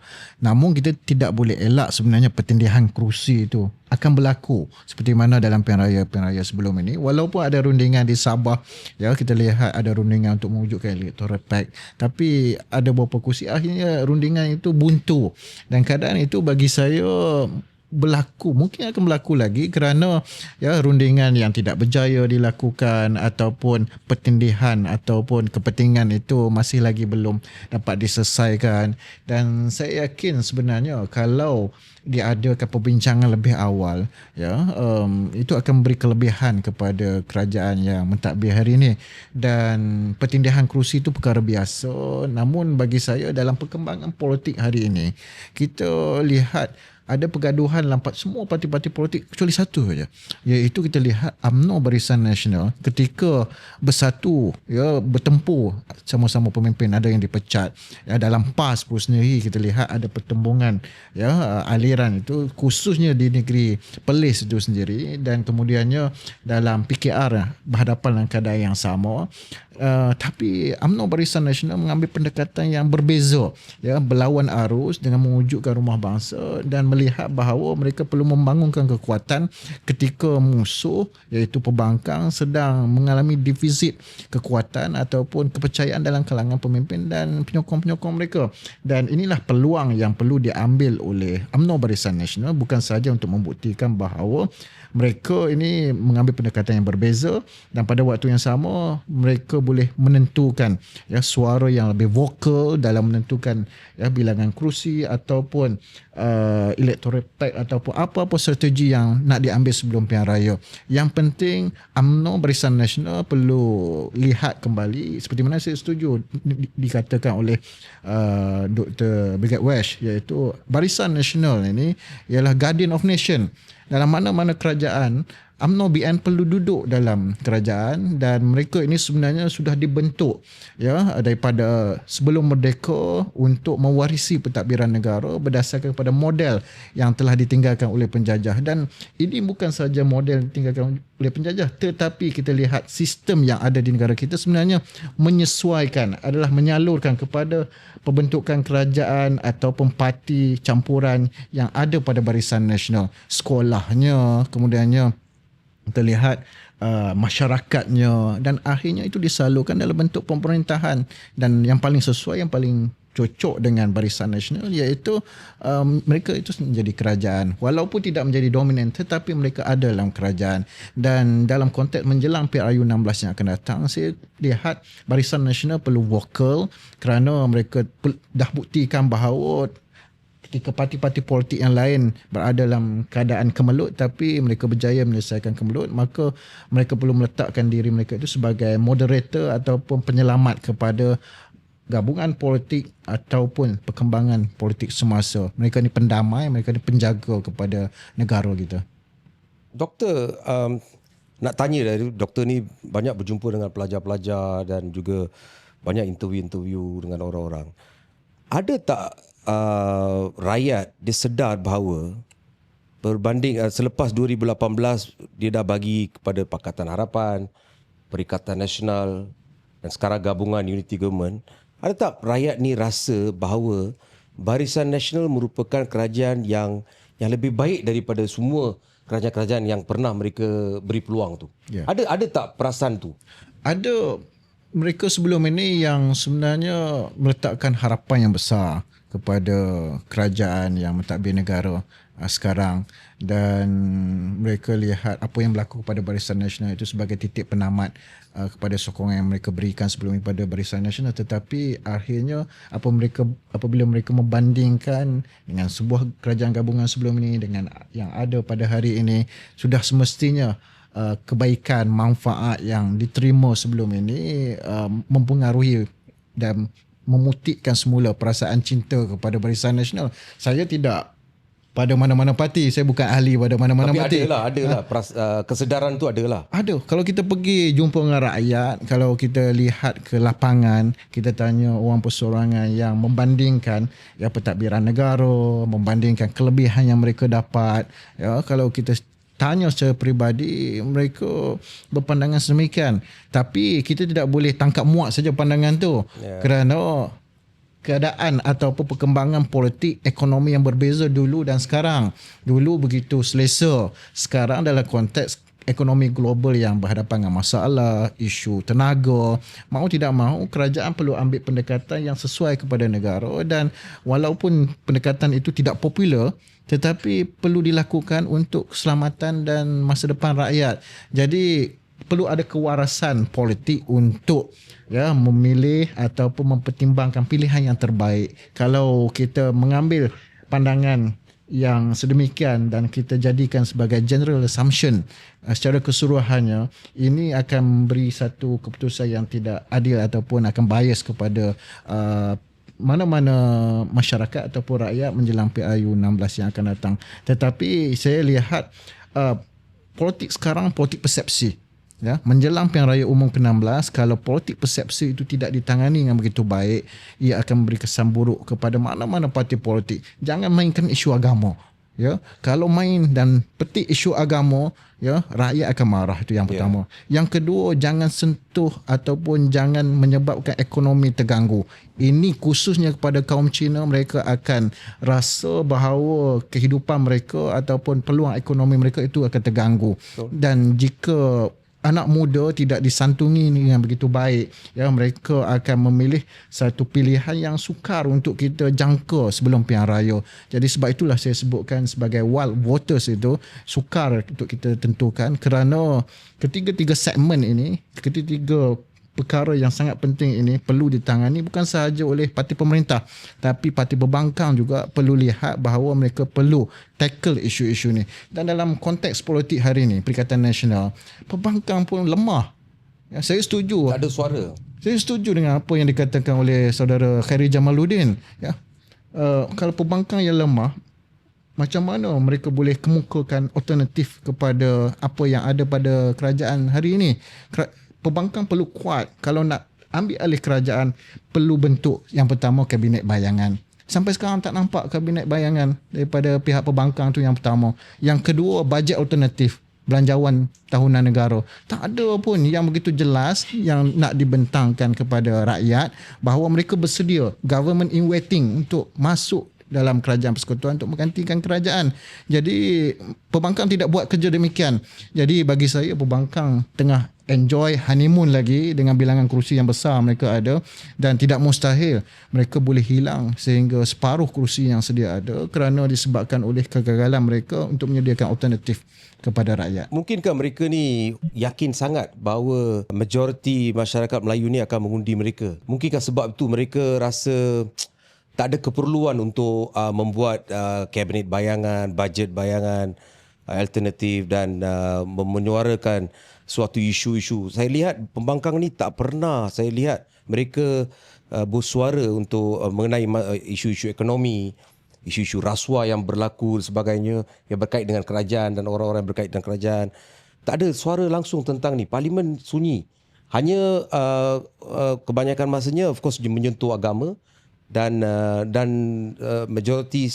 Namun kita tidak boleh elak sebenarnya pertindihan kerusi itu akan berlaku seperti mana dalam pilihan raya sebelum ini. Walaupun ada rundingan di Sabah, ya, kita lihat ada rundingan untuk mewujudkan electoral pact, tapi ada beberapa kerusi akhirnya rundingan itu buntu. Dan keadaan itu bagi saya mungkin akan berlaku lagi kerana ya rundingan yang tidak berjaya dilakukan ataupun pertindihan ataupun kepentingan itu masih lagi belum dapat diselesaikan. Dan saya yakin sebenarnya kalau diadakan perbincangan lebih awal, ya, itu akan memberi kelebihan kepada kerajaan yang mentadbir hari ini. Dan pertindihan kerusi itu perkara biasa, namun bagi saya dalam perkembangan politik hari ini kita lihat ada pergaduhan dalam semua parti-parti politik kecuali satu saja, iaitu kita lihat UMNO Barisan Nasional ketika bersatu, ya, bertempur sama-sama pemimpin, ada yang dipecat, ya, dalam PAS pun sendiri kita lihat ada pertembungan, ya, aliran itu khususnya di negeri Perlis itu sendiri, dan kemudiannya dalam PKR berhadapan dengan keadaan yang sama. Tapi UMNO Barisan Nasional mengambil pendekatan yang berbeza, ya, berlawan arus dengan mewujudkan rumah bangsa dan melihat bahawa mereka perlu membangunkan kekuatan ketika musuh iaitu pembangkang sedang mengalami defisit kekuatan ataupun kepercayaan dalam kalangan pemimpin dan penyokong-penyokong mereka. Dan inilah peluang yang perlu diambil oleh UMNO Barisan Nasional, bukan sahaja untuk membuktikan bahawa mereka ini mengambil pendekatan yang berbeza dan pada waktu yang sama mereka boleh menentukan suara yang lebih vokal dalam menentukan bilangan kerusi ataupun electoral pact ataupun apa-apa strategi yang nak diambil sebelum pilihan raya. Yang penting UMNO Barisan Nasional perlu lihat kembali seperti mana saya setuju dikatakan oleh Dr. Brigadier Wesh, iaitu Barisan Nasional ini ialah Guardian of Nation. Dalam mana-mana kerajaan, UMNO BN perlu duduk dalam kerajaan dan mereka ini sebenarnya sudah dibentuk daripada sebelum merdeka untuk mewarisi pentadbiran negara berdasarkan kepada model yang telah ditinggalkan oleh penjajah. Dan ini bukan sahaja model yang ditinggalkan oleh penjajah, tetapi kita lihat sistem yang ada di negara kita sebenarnya menyesuaikan, adalah menyalurkan kepada pembentukan kerajaan ataupun parti campuran yang ada pada Barisan Nasional. Sekolahnya, kemudiannya kita lihat masyarakatnya, dan akhirnya itu disalurkan dalam bentuk pemerintahan. Dan yang paling sesuai, yang paling cocok dengan Barisan Nasional iaitu mereka itu menjadi kerajaan. Walaupun tidak menjadi dominan, tetapi mereka ada dalam kerajaan. Dan dalam konteks menjelang PRU 16 yang akan datang, saya lihat Barisan Nasional perlu vokal kerana mereka dah buktikan bahawa ketika parti-parti politik yang lain berada dalam keadaan kemelut tapi mereka berjaya menyelesaikan kemelut, maka mereka perlu meletakkan diri mereka itu sebagai moderator ataupun penyelamat kepada gabungan politik ataupun perkembangan politik semasa. Mereka ni pendamai, mereka ni penjaga kepada negara kita. Doktor, nak tanya dari doktor ni banyak berjumpa dengan pelajar-pelajar dan juga banyak interview-interview dengan orang-orang. Ada tak rakyat dia sedar bahawa berbanding selepas 2018 dia dah bagi kepada Pakatan Harapan, Perikatan Nasional dan sekarang gabungan Unity Government, ada tak rakyat ni rasa bahawa Barisan Nasional merupakan kerajaan yang lebih baik daripada semua kerajaan-kerajaan yang pernah mereka beri peluang tu? Yeah. Ada tak perasaan tu? Ada. Mereka sebelum ini yang sebenarnya meletakkan harapan yang besar kepada kerajaan yang mentadbir negara sekarang, dan mereka lihat apa yang berlaku kepada Barisan Nasional itu sebagai titik penamat kepada sokongan yang mereka berikan sebelum ini pada Barisan Nasional. Tetapi akhirnya apabila mereka membandingkan dengan sebuah kerajaan gabungan sebelum ini dengan yang ada pada hari ini, sudah semestinya kebaikan, manfaat yang diterima sebelum ini mempengaruhi dan memutikkan semula perasaan cinta kepada Barisan Nasional. Saya tidak pada mana-mana parti, saya bukan ahli pada mana-mana parti. Tapi adalah kesedaran tu adalah. Ada. Kalau kita pergi jumpa dengan rakyat, kalau kita lihat ke lapangan, kita tanya orang persorangan yang membandingkan pentadbiran negara, membandingkan kelebihan yang mereka dapat. Kalau kita tanya secara peribadi, mereka berpandangan sedemikian. Tapi kita tidak boleh tangkap muat saja pandangan tu. Kerana keadaan ataupun perkembangan politik ekonomi yang berbeza dulu dan sekarang. Dulu begitu selesa. Sekarang dalam konteks ekonomi global yang berhadapan dengan masalah, isu tenaga, mau tidak mahu kerajaan perlu ambil pendekatan yang sesuai kepada negara, dan walaupun pendekatan itu tidak popular, tetapi perlu dilakukan untuk keselamatan dan masa depan rakyat. Jadi perlu ada kewarasan politik untuk memilih ataupun mempertimbangkan pilihan yang terbaik. Kalau kita mengambil pandangan yang sedemikian dan kita jadikan sebagai general assumption secara keseluruhannya, ini akan beri satu keputusan yang tidak adil ataupun akan bias kepada mana-mana masyarakat ataupun rakyat menjelang PRU 16 yang akan datang. Tetapi saya lihat politik sekarang politik persepsi. Menjelang pilihan raya umum ke-16, kalau politik persepsi itu tidak ditangani dengan begitu baik, ia akan memberi kesan buruk kepada mana-mana parti politik. Jangan mainkan isu agama. ya, kalau main dan petik isu agama, ya, rakyat akan marah. Itu yang pertama. Yang kedua, jangan sentuh ataupun jangan menyebabkan ekonomi terganggu. Ini khususnya kepada kaum Cina, mereka akan rasa bahawa kehidupan mereka ataupun peluang ekonomi mereka itu akan terganggu. Dan jika anak muda tidak disantungi dengan begitu baik, ya, mereka akan memilih satu pilihan yang sukar untuk kita jangka sebelum pilihan raya. Jadi sebab itulah saya sebutkan sebagai wild voters itu sukar untuk kita tentukan, kerana ketiga-tiga segmen ini, ketiga-tiga perkara yang sangat penting ini perlu ditangani bukan sahaja oleh parti pemerintah, tapi parti pembangkang juga perlu lihat bahawa mereka perlu tackle isu-isu ni. Dan dalam konteks politik hari ini, Perikatan Nasional, pembangkang pun lemah. Ya, saya setuju. Tak ada suara. Saya setuju dengan apa yang dikatakan oleh saudara Khairi Jamaluddin. Ya, kalau pembangkang yang lemah, macam mana mereka boleh kemukakan alternatif kepada apa yang ada pada kerajaan hari ini? Pembangkang perlu kuat. Kalau nak ambil alih kerajaan, perlu bentuk yang pertama kabinet bayangan. Sampai sekarang tak nampak kabinet bayangan daripada pihak pembangkang tu yang pertama. Yang kedua, bajet alternatif, belanjawan tahunan negara. Tak ada pun yang begitu jelas yang nak dibentangkan kepada rakyat bahawa mereka bersedia, government in waiting, untuk masuk dalam kerajaan persekutuan untuk menggantikan kerajaan. Jadi pembangkang tidak buat kerja demikian. Jadi bagi saya, pembangkang tengah enjoy honeymoon lagi dengan bilangan kerusi yang besar mereka ada, dan tidak mustahil mereka boleh hilang sehingga separuh kerusi yang sedia ada kerana disebabkan oleh kegagalan mereka untuk menyediakan alternatif kepada rakyat. Mungkinkah mereka ni yakin sangat bahawa majoriti masyarakat Melayu ni akan mengundi mereka? Mungkinkah sebab itu mereka rasa tak ada keperluan untuk membuat kabinet bayangan, bajet bayangan alternatif dan menyuarakan suatu isu-isu? Saya lihat pembangkang ni tak pernah saya lihat mereka bersuara untuk mengenai isu-isu ekonomi, isu-isu rasuah yang berlaku sebagainya yang berkait dengan kerajaan dan orang-orang yang berkait dengan kerajaan. Tak ada suara langsung tentang ni. Parlimen sunyi. Hanya kebanyakan masanya of course menyentuh agama, dan majoriti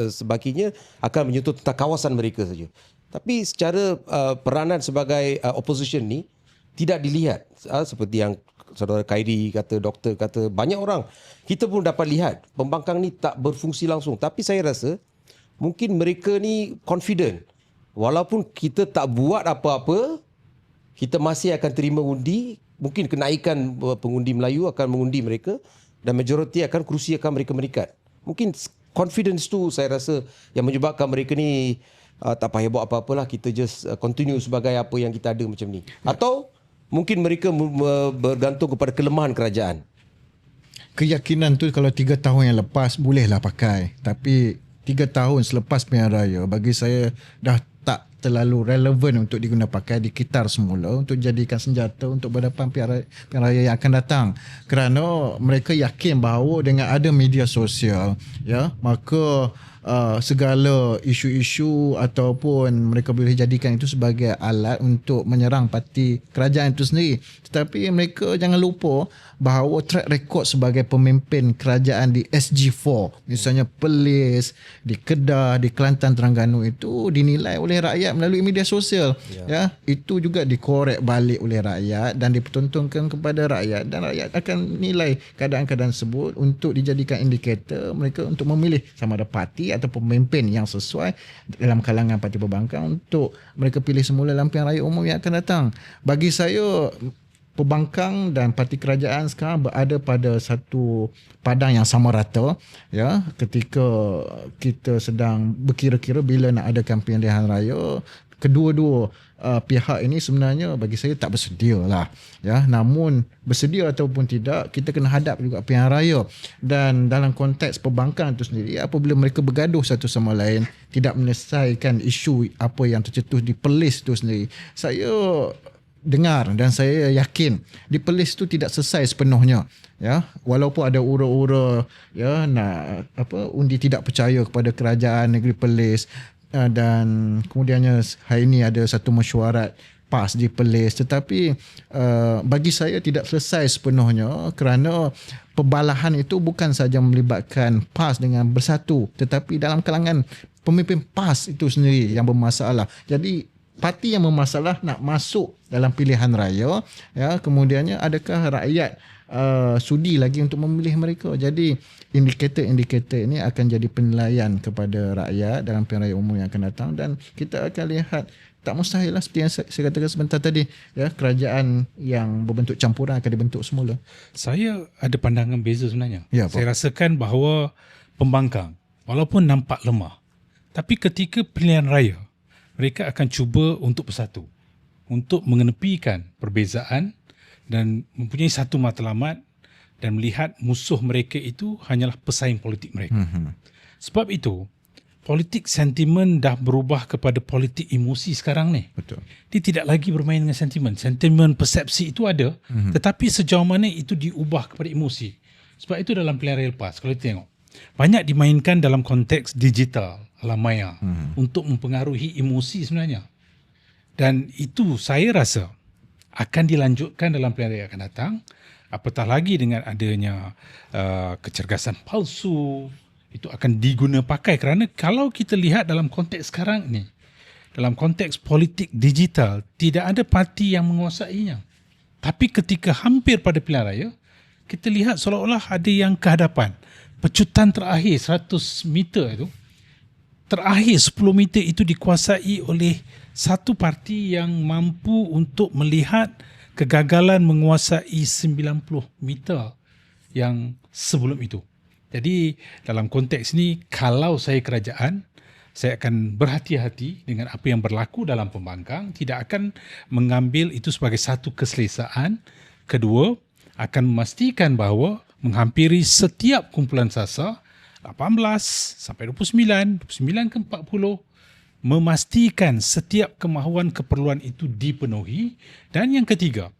sebagainya akan menyentuh tentang kawasan mereka saja. Tapi secara peranan sebagai opposition ni tidak dilihat, seperti yang saudara Khairi kata, doktor kata, banyak orang kita pun dapat lihat pembangkang ni tak berfungsi langsung. Tapi saya rasa mungkin mereka ni confident, walaupun kita tak buat apa-apa, kita masih akan terima undi. Mungkin kenaikan pengundi Melayu akan mengundi mereka, dan majoriti akan kerusi akan mereka meningkat. Mungkin confidence tu saya rasa yang menyebabkan mereka ni tak payah buat apa-apalah, kita just continue sebagai apa yang kita ada macam ni. Atau mungkin mereka bergantung kepada kelemahan kerajaan. Keyakinan tu kalau 3 tahun yang lepas bolehlah pakai, tapi 3 tahun selepas pilihan raya bagi saya dah tak terlalu relevan untuk diguna pakai, dikitar semula untuk jadikan senjata untuk berhadapan pilihan raya yang akan datang. Kerana mereka yakin bahawa dengan ada media sosial, ya, maka segala isu-isu ataupun mereka boleh jadikan itu sebagai alat untuk menyerang parti kerajaan itu sendiri. Tetapi mereka jangan lupa bahawa track record sebagai pemimpin kerajaan di SG4, misalnya Perlis, di Kedah, di Kelantan, Terengganu, itu dinilai oleh rakyat melalui media sosial. Ya, itu juga dikorek balik oleh rakyat dan dipertontonkan kepada rakyat, dan rakyat akan nilai keadaan-keadaan tersebut untuk dijadikan indikator mereka untuk memilih sama ada parti atau pemimpin yang sesuai dalam kalangan parti pembangkang untuk mereka pilih semula dalam pilihan raya umum yang akan datang. Bagi saya, pembangkang dan parti kerajaan sekarang berada pada satu padang yang sama rata, ya, ketika kita sedang berkira-kira bila nak adakan pilihan raya. Kedua-dua pihak ini sebenarnya bagi saya tak bersedia lah, ya. Namun bersedia ataupun tidak, kita kena hadap juga pilihan raya. Dan dalam konteks pembangkang itu sendiri, apabila mereka bergaduh satu sama lain, tidak menyelesaikan isu apa yang tercetus di Perlis itu sendiri, saya dengar dan saya yakin di Perlis itu tidak selesai sepenuhnya, ya, walaupun ada ura-ura, ya, nak undi tidak percaya kepada kerajaan negeri Perlis, dan kemudiannya hari ini ada satu mesyuarat PAS di Perlis, tetapi bagi saya tidak selesai sepenuhnya kerana perbalahan itu bukan sahaja melibatkan PAS dengan Bersatu, tetapi dalam kalangan pemimpin PAS itu sendiri yang bermasalah. Jadi parti yang bermasalah nak masuk dalam pilihan raya, ya, kemudiannya adakah rakyat sudi lagi untuk memilih mereka. Jadi indikator-indikator ini akan jadi penilaian kepada rakyat dalam pilihan raya umum yang akan datang, dan kita akan lihat tak mustahil lah seperti yang saya katakan sebentar tadi, ya, kerajaan yang berbentuk campuran akan dibentuk semula. Saya ada pandangan beza sebenarnya. Ya, saya rasakan bahawa pembangkang walaupun nampak lemah, tapi ketika pilihan raya mereka akan cuba untuk bersatu, untuk mengenepikan perbezaan dan mempunyai satu matlamat dan melihat musuh mereka itu hanyalah pesaing politik mereka. Sebab itu, politik sentimen dah berubah kepada politik emosi sekarang ni. Betul. Dia tidak lagi bermain dengan sentimen. Sentimen persepsi itu ada, tetapi sejauh mana itu diubah kepada emosi. Sebab itu dalam pilihan raya lepas, kalau kita tengok, banyak dimainkan dalam konteks digital, alam maya, untuk mempengaruhi emosi sebenarnya. Dan itu saya rasa akan dilanjutkan dalam pilihan raya akan datang, apatah lagi dengan adanya kecergasan palsu, itu akan diguna pakai, kerana kalau kita lihat dalam konteks sekarang ni, dalam konteks politik digital, tidak ada parti yang menguasainya. Tapi ketika hampir pada pilihan raya, kita lihat seolah-olah ada yang kehadapan. Pecutan terakhir 100 meter itu, terakhir 10 meter itu dikuasai oleh satu parti yang mampu untuk melihat kegagalan menguasai 90 meter yang sebelum itu. Jadi dalam konteks ini, kalau saya kerajaan, saya akan berhati-hati dengan apa yang berlaku dalam pembangkang, tidak akan mengambil itu sebagai satu keselesaan. Kedua, akan memastikan bahawa menghampiri setiap kumpulan sasar 18 sampai 29, 29 ke 40, memastikan setiap kemahuan keperluan itu dipenuhi. Dan yang ketiga,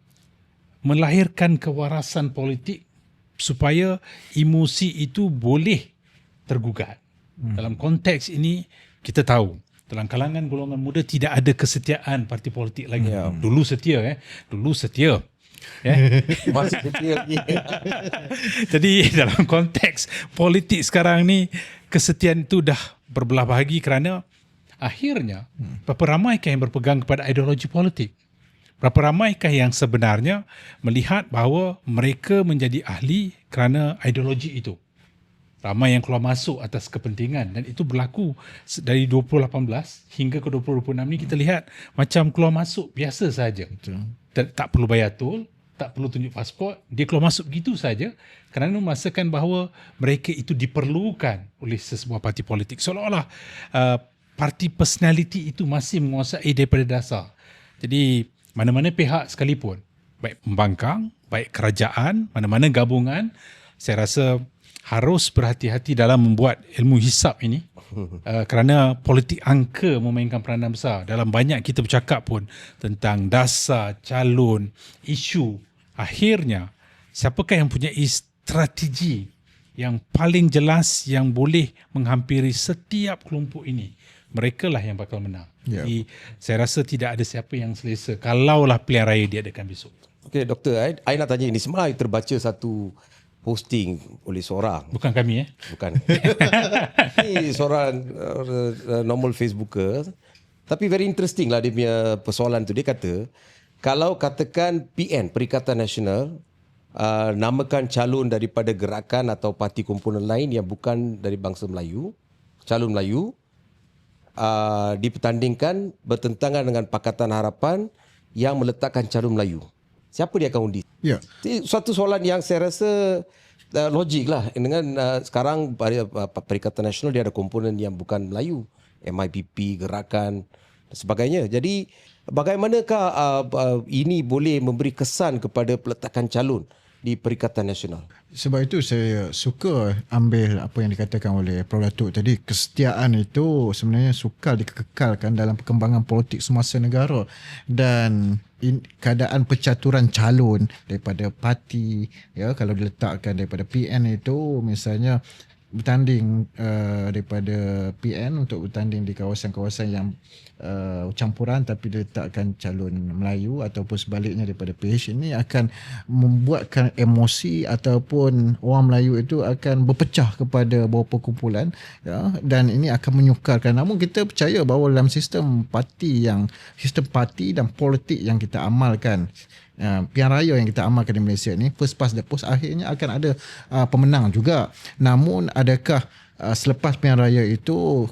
melahirkan kewarasan politik supaya emosi itu boleh tergugat. Dalam konteks ini, kita tahu dalam kalangan golongan muda tidak ada kesetiaan parti politik lagi. Dulu setia, dulu setia. Masih setia lagi. Jadi dalam konteks politik sekarang ni, kesetiaan itu dah berbelah bahagi kerana akhirnya berapa ramaikah yang berpegang kepada ideologi politik? Berapa ramaikah yang sebenarnya melihat bahawa mereka menjadi ahli kerana ideologi itu? Ramai yang keluar masuk atas kepentingan, dan itu berlaku dari 2018 hingga ke 2026 ni kita lihat macam keluar masuk biasa saja. Tak perlu bayar tol, tak perlu tunjuk pasport, dia keluar masuk begitu saja kerana memastikan bahawa mereka itu diperlukan oleh sesebuah parti politik. Seolah-olah parti personality itu masih menguasai daripada dasar. Jadi mana-mana pihak sekalipun, baik pembangkang, baik kerajaan, mana-mana gabungan, saya rasa harus berhati-hati dalam membuat ilmu hisap ini, kerana politik angka memainkan peranan besar. Dalam banyak kita bercakap pun tentang dasar, calon, isu, akhirnya siapakah yang punya strategi yang paling jelas yang boleh menghampiri setiap kelompok ini, mereka lah yang bakal menang. Jadi saya rasa tidak ada siapa yang selesa kalaulah pilihan raya diadakan besok. Okey, Doktor, I nak tanya ini. Semalam I terbaca satu posting oleh seorang. Bukan kami Bukan. Ini seorang normal Facebooker. Tapi very interesting lah dia punya persoalan tu. Dia kata, kalau katakan PN, Perikatan Nasional, namakan calon daripada gerakan atau parti kumpulan lain yang bukan dari bangsa Melayu, calon Melayu, dipertandingkan bertentangan dengan Pakatan Harapan yang meletakkan calon Melayu, siapa dia akan undi? Ya. Suatu soalan yang saya rasa logik lah. Dengan sekarang Perikatan Nasional dia ada komponen yang bukan Melayu, MIPP, gerakan dan sebagainya. Jadi bagaimanakah ini boleh memberi kesan kepada peletakan calon di Perikatan Nasional? Sebab itu saya suka ambil apa yang dikatakan oleh Prof. Datuk tadi. Kesetiaan itu sebenarnya sukar dikekalkan dalam perkembangan politik semasa negara. Dan keadaan percaturan calon daripada parti, ya, kalau diletakkan daripada PN itu misalnya bertanding daripada PN untuk bertanding di kawasan-kawasan yang campuran tapi diletakkan calon Melayu ataupun sebaliknya daripada PH, ini akan membuatkan emosi ataupun orang Melayu itu akan berpecah kepada beberapa kumpulan, ya, dan ini akan menyukarkan. Namun kita percaya bahawa dalam sistem parti dan politik yang kita amalkan, pilihan raya yang kita amalkan di Malaysia ni, first past the post, akhirnya akan ada pemenang juga. Namun adakah selepas pilihan raya itu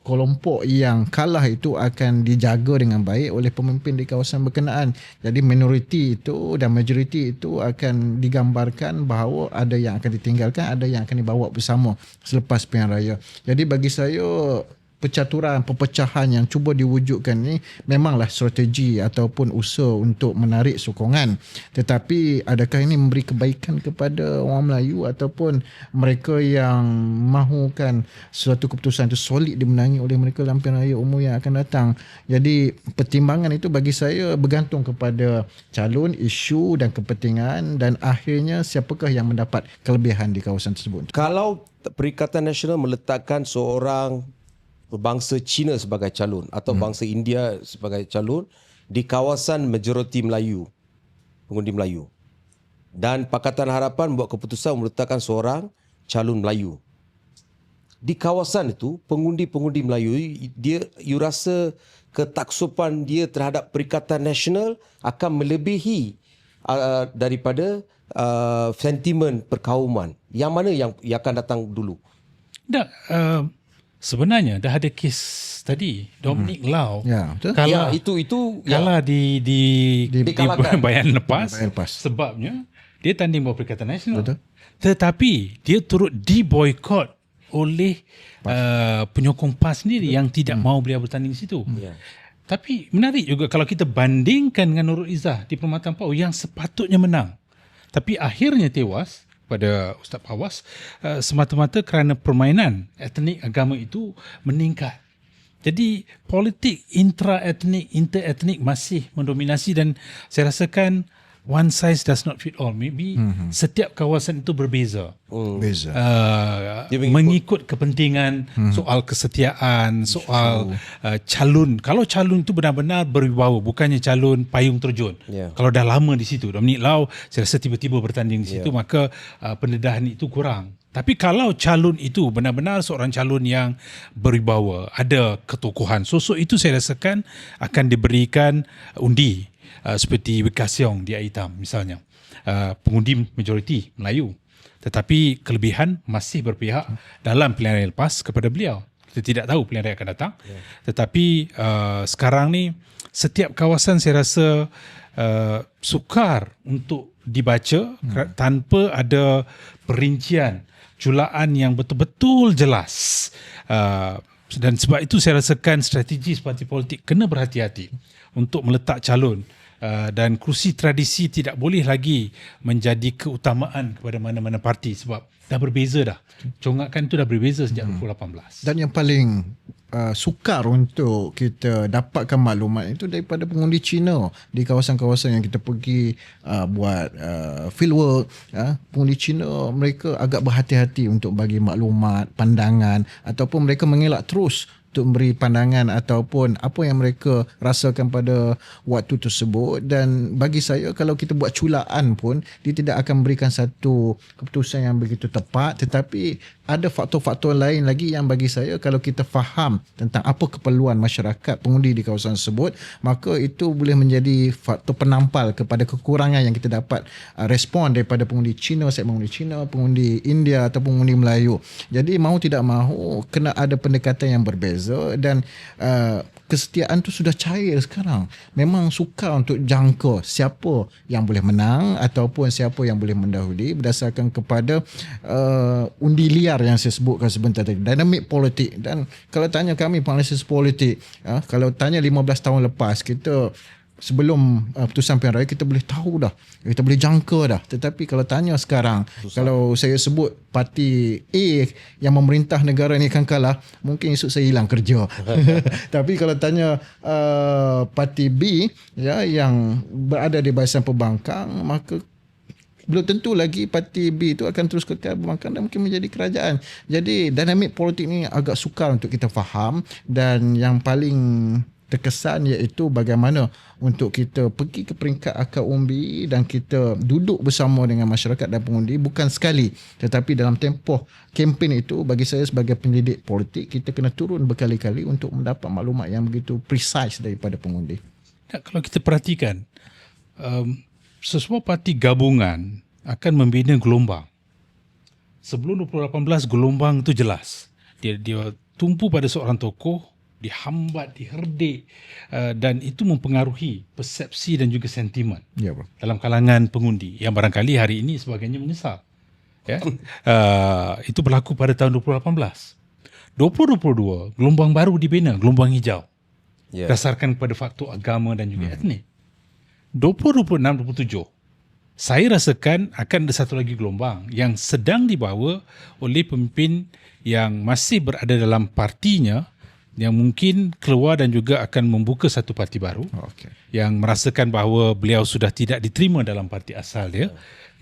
kelompok yang kalah itu akan dijaga dengan baik oleh pemimpin di kawasan berkenaan? Jadi minoriti itu dan majoriti itu akan digambarkan bahawa ada yang akan ditinggalkan, ada yang akan dibawa bersama selepas pilihan raya. Jadi bagi saya, perpecahan yang cuba diwujudkan ini memanglah strategi ataupun usaha untuk menarik sokongan. Tetapi adakah ini memberi kebaikan kepada orang Melayu ataupun mereka yang mahukan suatu keputusan itu solid dimenangi oleh mereka dalam pilihan raya umum yang akan datang? Jadi pertimbangan itu bagi saya bergantung kepada calon, isu dan kepentingan, dan akhirnya siapakah yang mendapat kelebihan di kawasan tersebut. Kalau Perikatan Nasional meletakkan seorang bangsa Cina sebagai calon atau bangsa India sebagai calon di kawasan majoriti Melayu, pengundi Melayu, dan Pakatan Harapan buat keputusan meletakkan seorang calon Melayu di kawasan itu, pengundi-pengundi Melayu, you rasa ketaksupan dia terhadap Perikatan Nasional akan melebihi daripada sentimen perkauman? Yang mana yang akan datang dulu? Tak, sebenarnya dah ada kes tadi, Dominic Lau. Ya, betul. Kalah, itu kalah di dikalahkan. Bayan lepas. Bayan lepas. Sebabnya dia tanding bawah Perikatan Nasional. Betul. Tetapi dia turut diboykot oleh penyokong PAS sendiri yang tidak mahu beliau bertanding di situ. Ya. Tapi menarik juga kalau kita bandingkan dengan Nurul Izzah di Perkhidmatan PAU yang sepatutnya menang, tapi akhirnya tewas pada Ustaz Pawas semata-mata kerana permainan etnik agama itu meningkat. Jadi politik intra-etnik, inter-etnik masih mendominasi, dan saya rasakan one size does not fit all. Maybe setiap kawasan itu berbeza. Beza. Mengikut kepentingan, soal kesetiaan, soal calon. Kalau calon itu benar-benar berwibawa, bukannya calon payung terjun. Yeah. Kalau dah lama di situ, Dominic Lau saya rasa tiba-tiba bertanding di situ, maka pendedahan itu kurang. Tapi kalau calon itu benar-benar seorang calon yang berwibawa, ada ketokohan, sosok itu saya rasakan akan diberikan undi. Seperti Wikasiong di Aitam misalnya, pengundi majoriti Melayu, tetapi kelebihan masih berpihak dalam pilihan raya lepas kepada beliau. Kita tidak tahu pilihan raya akan datang, tetapi sekarang ni setiap kawasan saya rasa sukar untuk dibaca tanpa ada perincian, julaan yang betul-betul jelas. Dan sebab itu saya rasakan strategi parti politik kena berhati-hati untuk meletak calon. Dan kursi tradisi tidak boleh lagi menjadi keutamaan kepada mana-mana parti, sebab dah berbeza dah. Congakan itu dah berbeza sejak 2018. Dan yang paling sukar untuk kita dapatkan maklumat itu daripada pengundi Cina di kawasan-kawasan yang kita pergi buat fieldwork. Pengundi Cina mereka agak berhati-hati untuk bagi maklumat, pandangan, ataupun mereka mengelak terus untuk memberi pandangan ataupun apa yang mereka rasakan pada waktu tersebut. Dan bagi saya, kalau kita buat culaan pun, dia tidak akan memberikan satu keputusan yang begitu tepat. Tetapi ada faktor-faktor lain lagi yang bagi saya, kalau kita faham tentang apa keperluan masyarakat pengundi di kawasan tersebut, maka itu boleh menjadi faktor penampal kepada kekurangan yang kita dapat respon daripada pengundi Cina, pengundi India atau pengundi Melayu. Jadi mahu tidak mahu kena ada pendekatan yang berbeza. Dan kesetiaan tu sudah cair sekarang. Memang sukar untuk jangka siapa yang boleh menang ataupun siapa yang boleh mendahului berdasarkan kepada undi liar yang saya sebutkan sebentar tadi, dinamik politik. Dan kalau tanya kami penganalisis politik, kalau tanya 15 tahun lepas, kita sebelum putusan pilihan raya kita boleh tahu dah, kita boleh jangka dah. Tetapi kalau tanya sekarang, kalau saya sebut parti A yang memerintah negara ni akan kalah, mungkin esok saya hilang kerja. Tapi kalau tanya parti B ya yang berada di barisan pembangkang, maka belum tentu lagi parti B itu akan terus kekal berbangkang dan mungkin menjadi kerajaan. Jadi dinamik politik ni agak sukar untuk kita faham, dan yang paling terkesan iaitu bagaimana untuk kita pergi ke peringkat akar umbi dan kita duduk bersama dengan masyarakat dan pengundi, bukan sekali tetapi dalam tempoh kempen itu. Bagi saya sebagai penyelidik politik, kita kena turun berkali-kali untuk mendapat maklumat yang begitu precise daripada pengundi. Kalau kita perhatikan, sesemua parti gabungan akan membina gelombang. Sebelum 2018, gelombang itu jelas. Dia tumpu pada seorang tokoh, dihambat, diherdik, dan itu mempengaruhi persepsi dan juga sentimen dalam kalangan pengundi yang barangkali hari ini sebagainya menyesal. Ya? Itu berlaku pada tahun 2018. 2022, gelombang baru dibina, gelombang hijau. Berdasarkan kepada faktor agama dan juga etnik. 2026-27, saya rasakan akan ada satu lagi gelombang yang sedang dibawa oleh pemimpin yang masih berada dalam partinya, yang mungkin keluar dan juga akan membuka satu parti baru, yang merasakan bahawa beliau sudah tidak diterima dalam parti asal dia,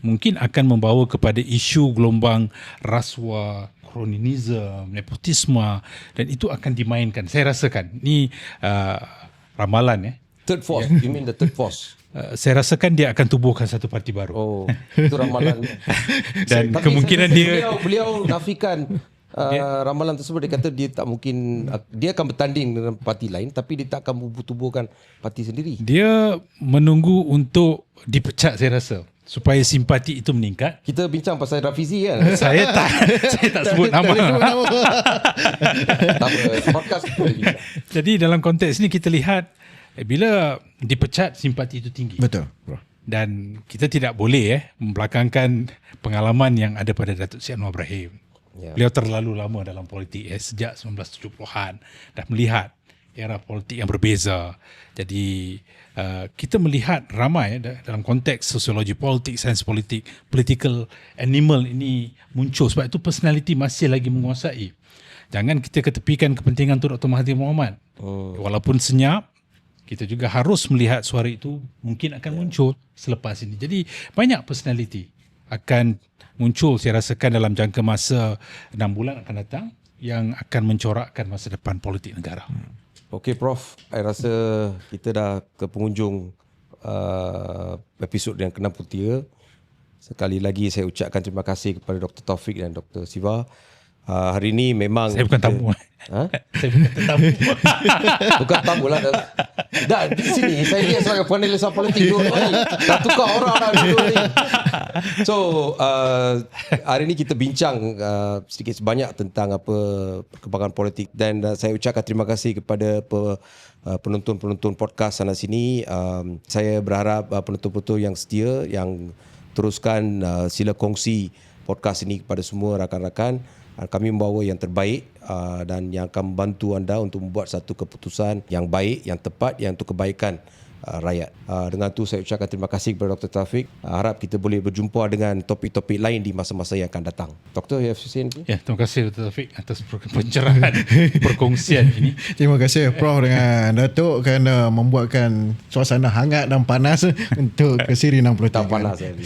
mungkin akan membawa kepada isu gelombang rasuah, kronisme, nepotisme, dan itu akan dimainkan. Saya rasakan ni ramalan. Third force, you mean the third force? Saya rasakan dia akan tubuhkan satu parti baru. Oh, itu ramalan. Dan kemungkinan beliau nafikan ramalan tersebut. Dia kata dia tak mungkin, dia akan bertanding dengan parti lain tapi dia tak akan tubuhkan parti sendiri. Dia menunggu untuk dipecat, saya rasa, supaya simpati itu meningkat. Kita bincang pasal Rafizi kan. saya tak sebut nama. Tak apa, podcast kita boleh bincang. Jadi dalam konteks ni kita lihat bila dipecat simpati itu tinggi. Betul. Dan kita tidak boleh membelakangkan pengalaman yang ada pada Datuk Seri Anwar Ibrahim. Beliau terlalu lama dalam politik, sejak 1970-an dah melihat era politik yang berbeza. Jadi kita melihat ramai dalam konteks sosiologi politik, sains politik, political animal ini muncul. Sebab itu personality masih lagi menguasai. Jangan kita ketepikan kepentingan Tun Dr. Mahathir Mohamad. Walaupun senyap, kita juga harus melihat suara itu mungkin akan muncul selepas ini. Jadi banyak personality akan muncul, saya rasakan dalam jangka masa 6 bulan akan datang, yang akan mencorakkan masa depan politik negara. Okey Prof, saya rasa kita dah ke penghujung episod yang ke-63. Sekali lagi saya ucapkan terima kasih kepada Dr. Taufik dan Dr. Siva. Hari ini memang saya bukan tamu. Saya bukan tetamu. Bukan tamu lah. Dah di sini saya lihat sebagai panelis politik dulu ni. Dah tukar orang dah dulu ni. So hari ini kita bincang sedikit sebanyak tentang apa perkembangan politik, dan saya ucapkan terima kasih kepada penonton-penonton podcast sana sini. Saya berharap penonton-penonton yang setia, yang teruskan sila kongsi podcast ini kepada semua rakan-rakan. Kami membawa yang terbaik dan yang akan membantu anda untuk membuat satu keputusan yang baik, yang tepat, yang untuk kebaikan rakyat. Dengan itu saya ucapkan terima kasih kepada Dr. Taufik. Harap kita boleh berjumpa dengan topik-topik lain di masa-masa yang akan datang. Dr. you have to say anything? Ya, terima kasih Dr. Taufik atas pencerahan perkongsian ini. Terima kasih Prof dengan Datuk kerana membuatkan suasana hangat dan panas untuk ke Siri 63. Tak panas saya.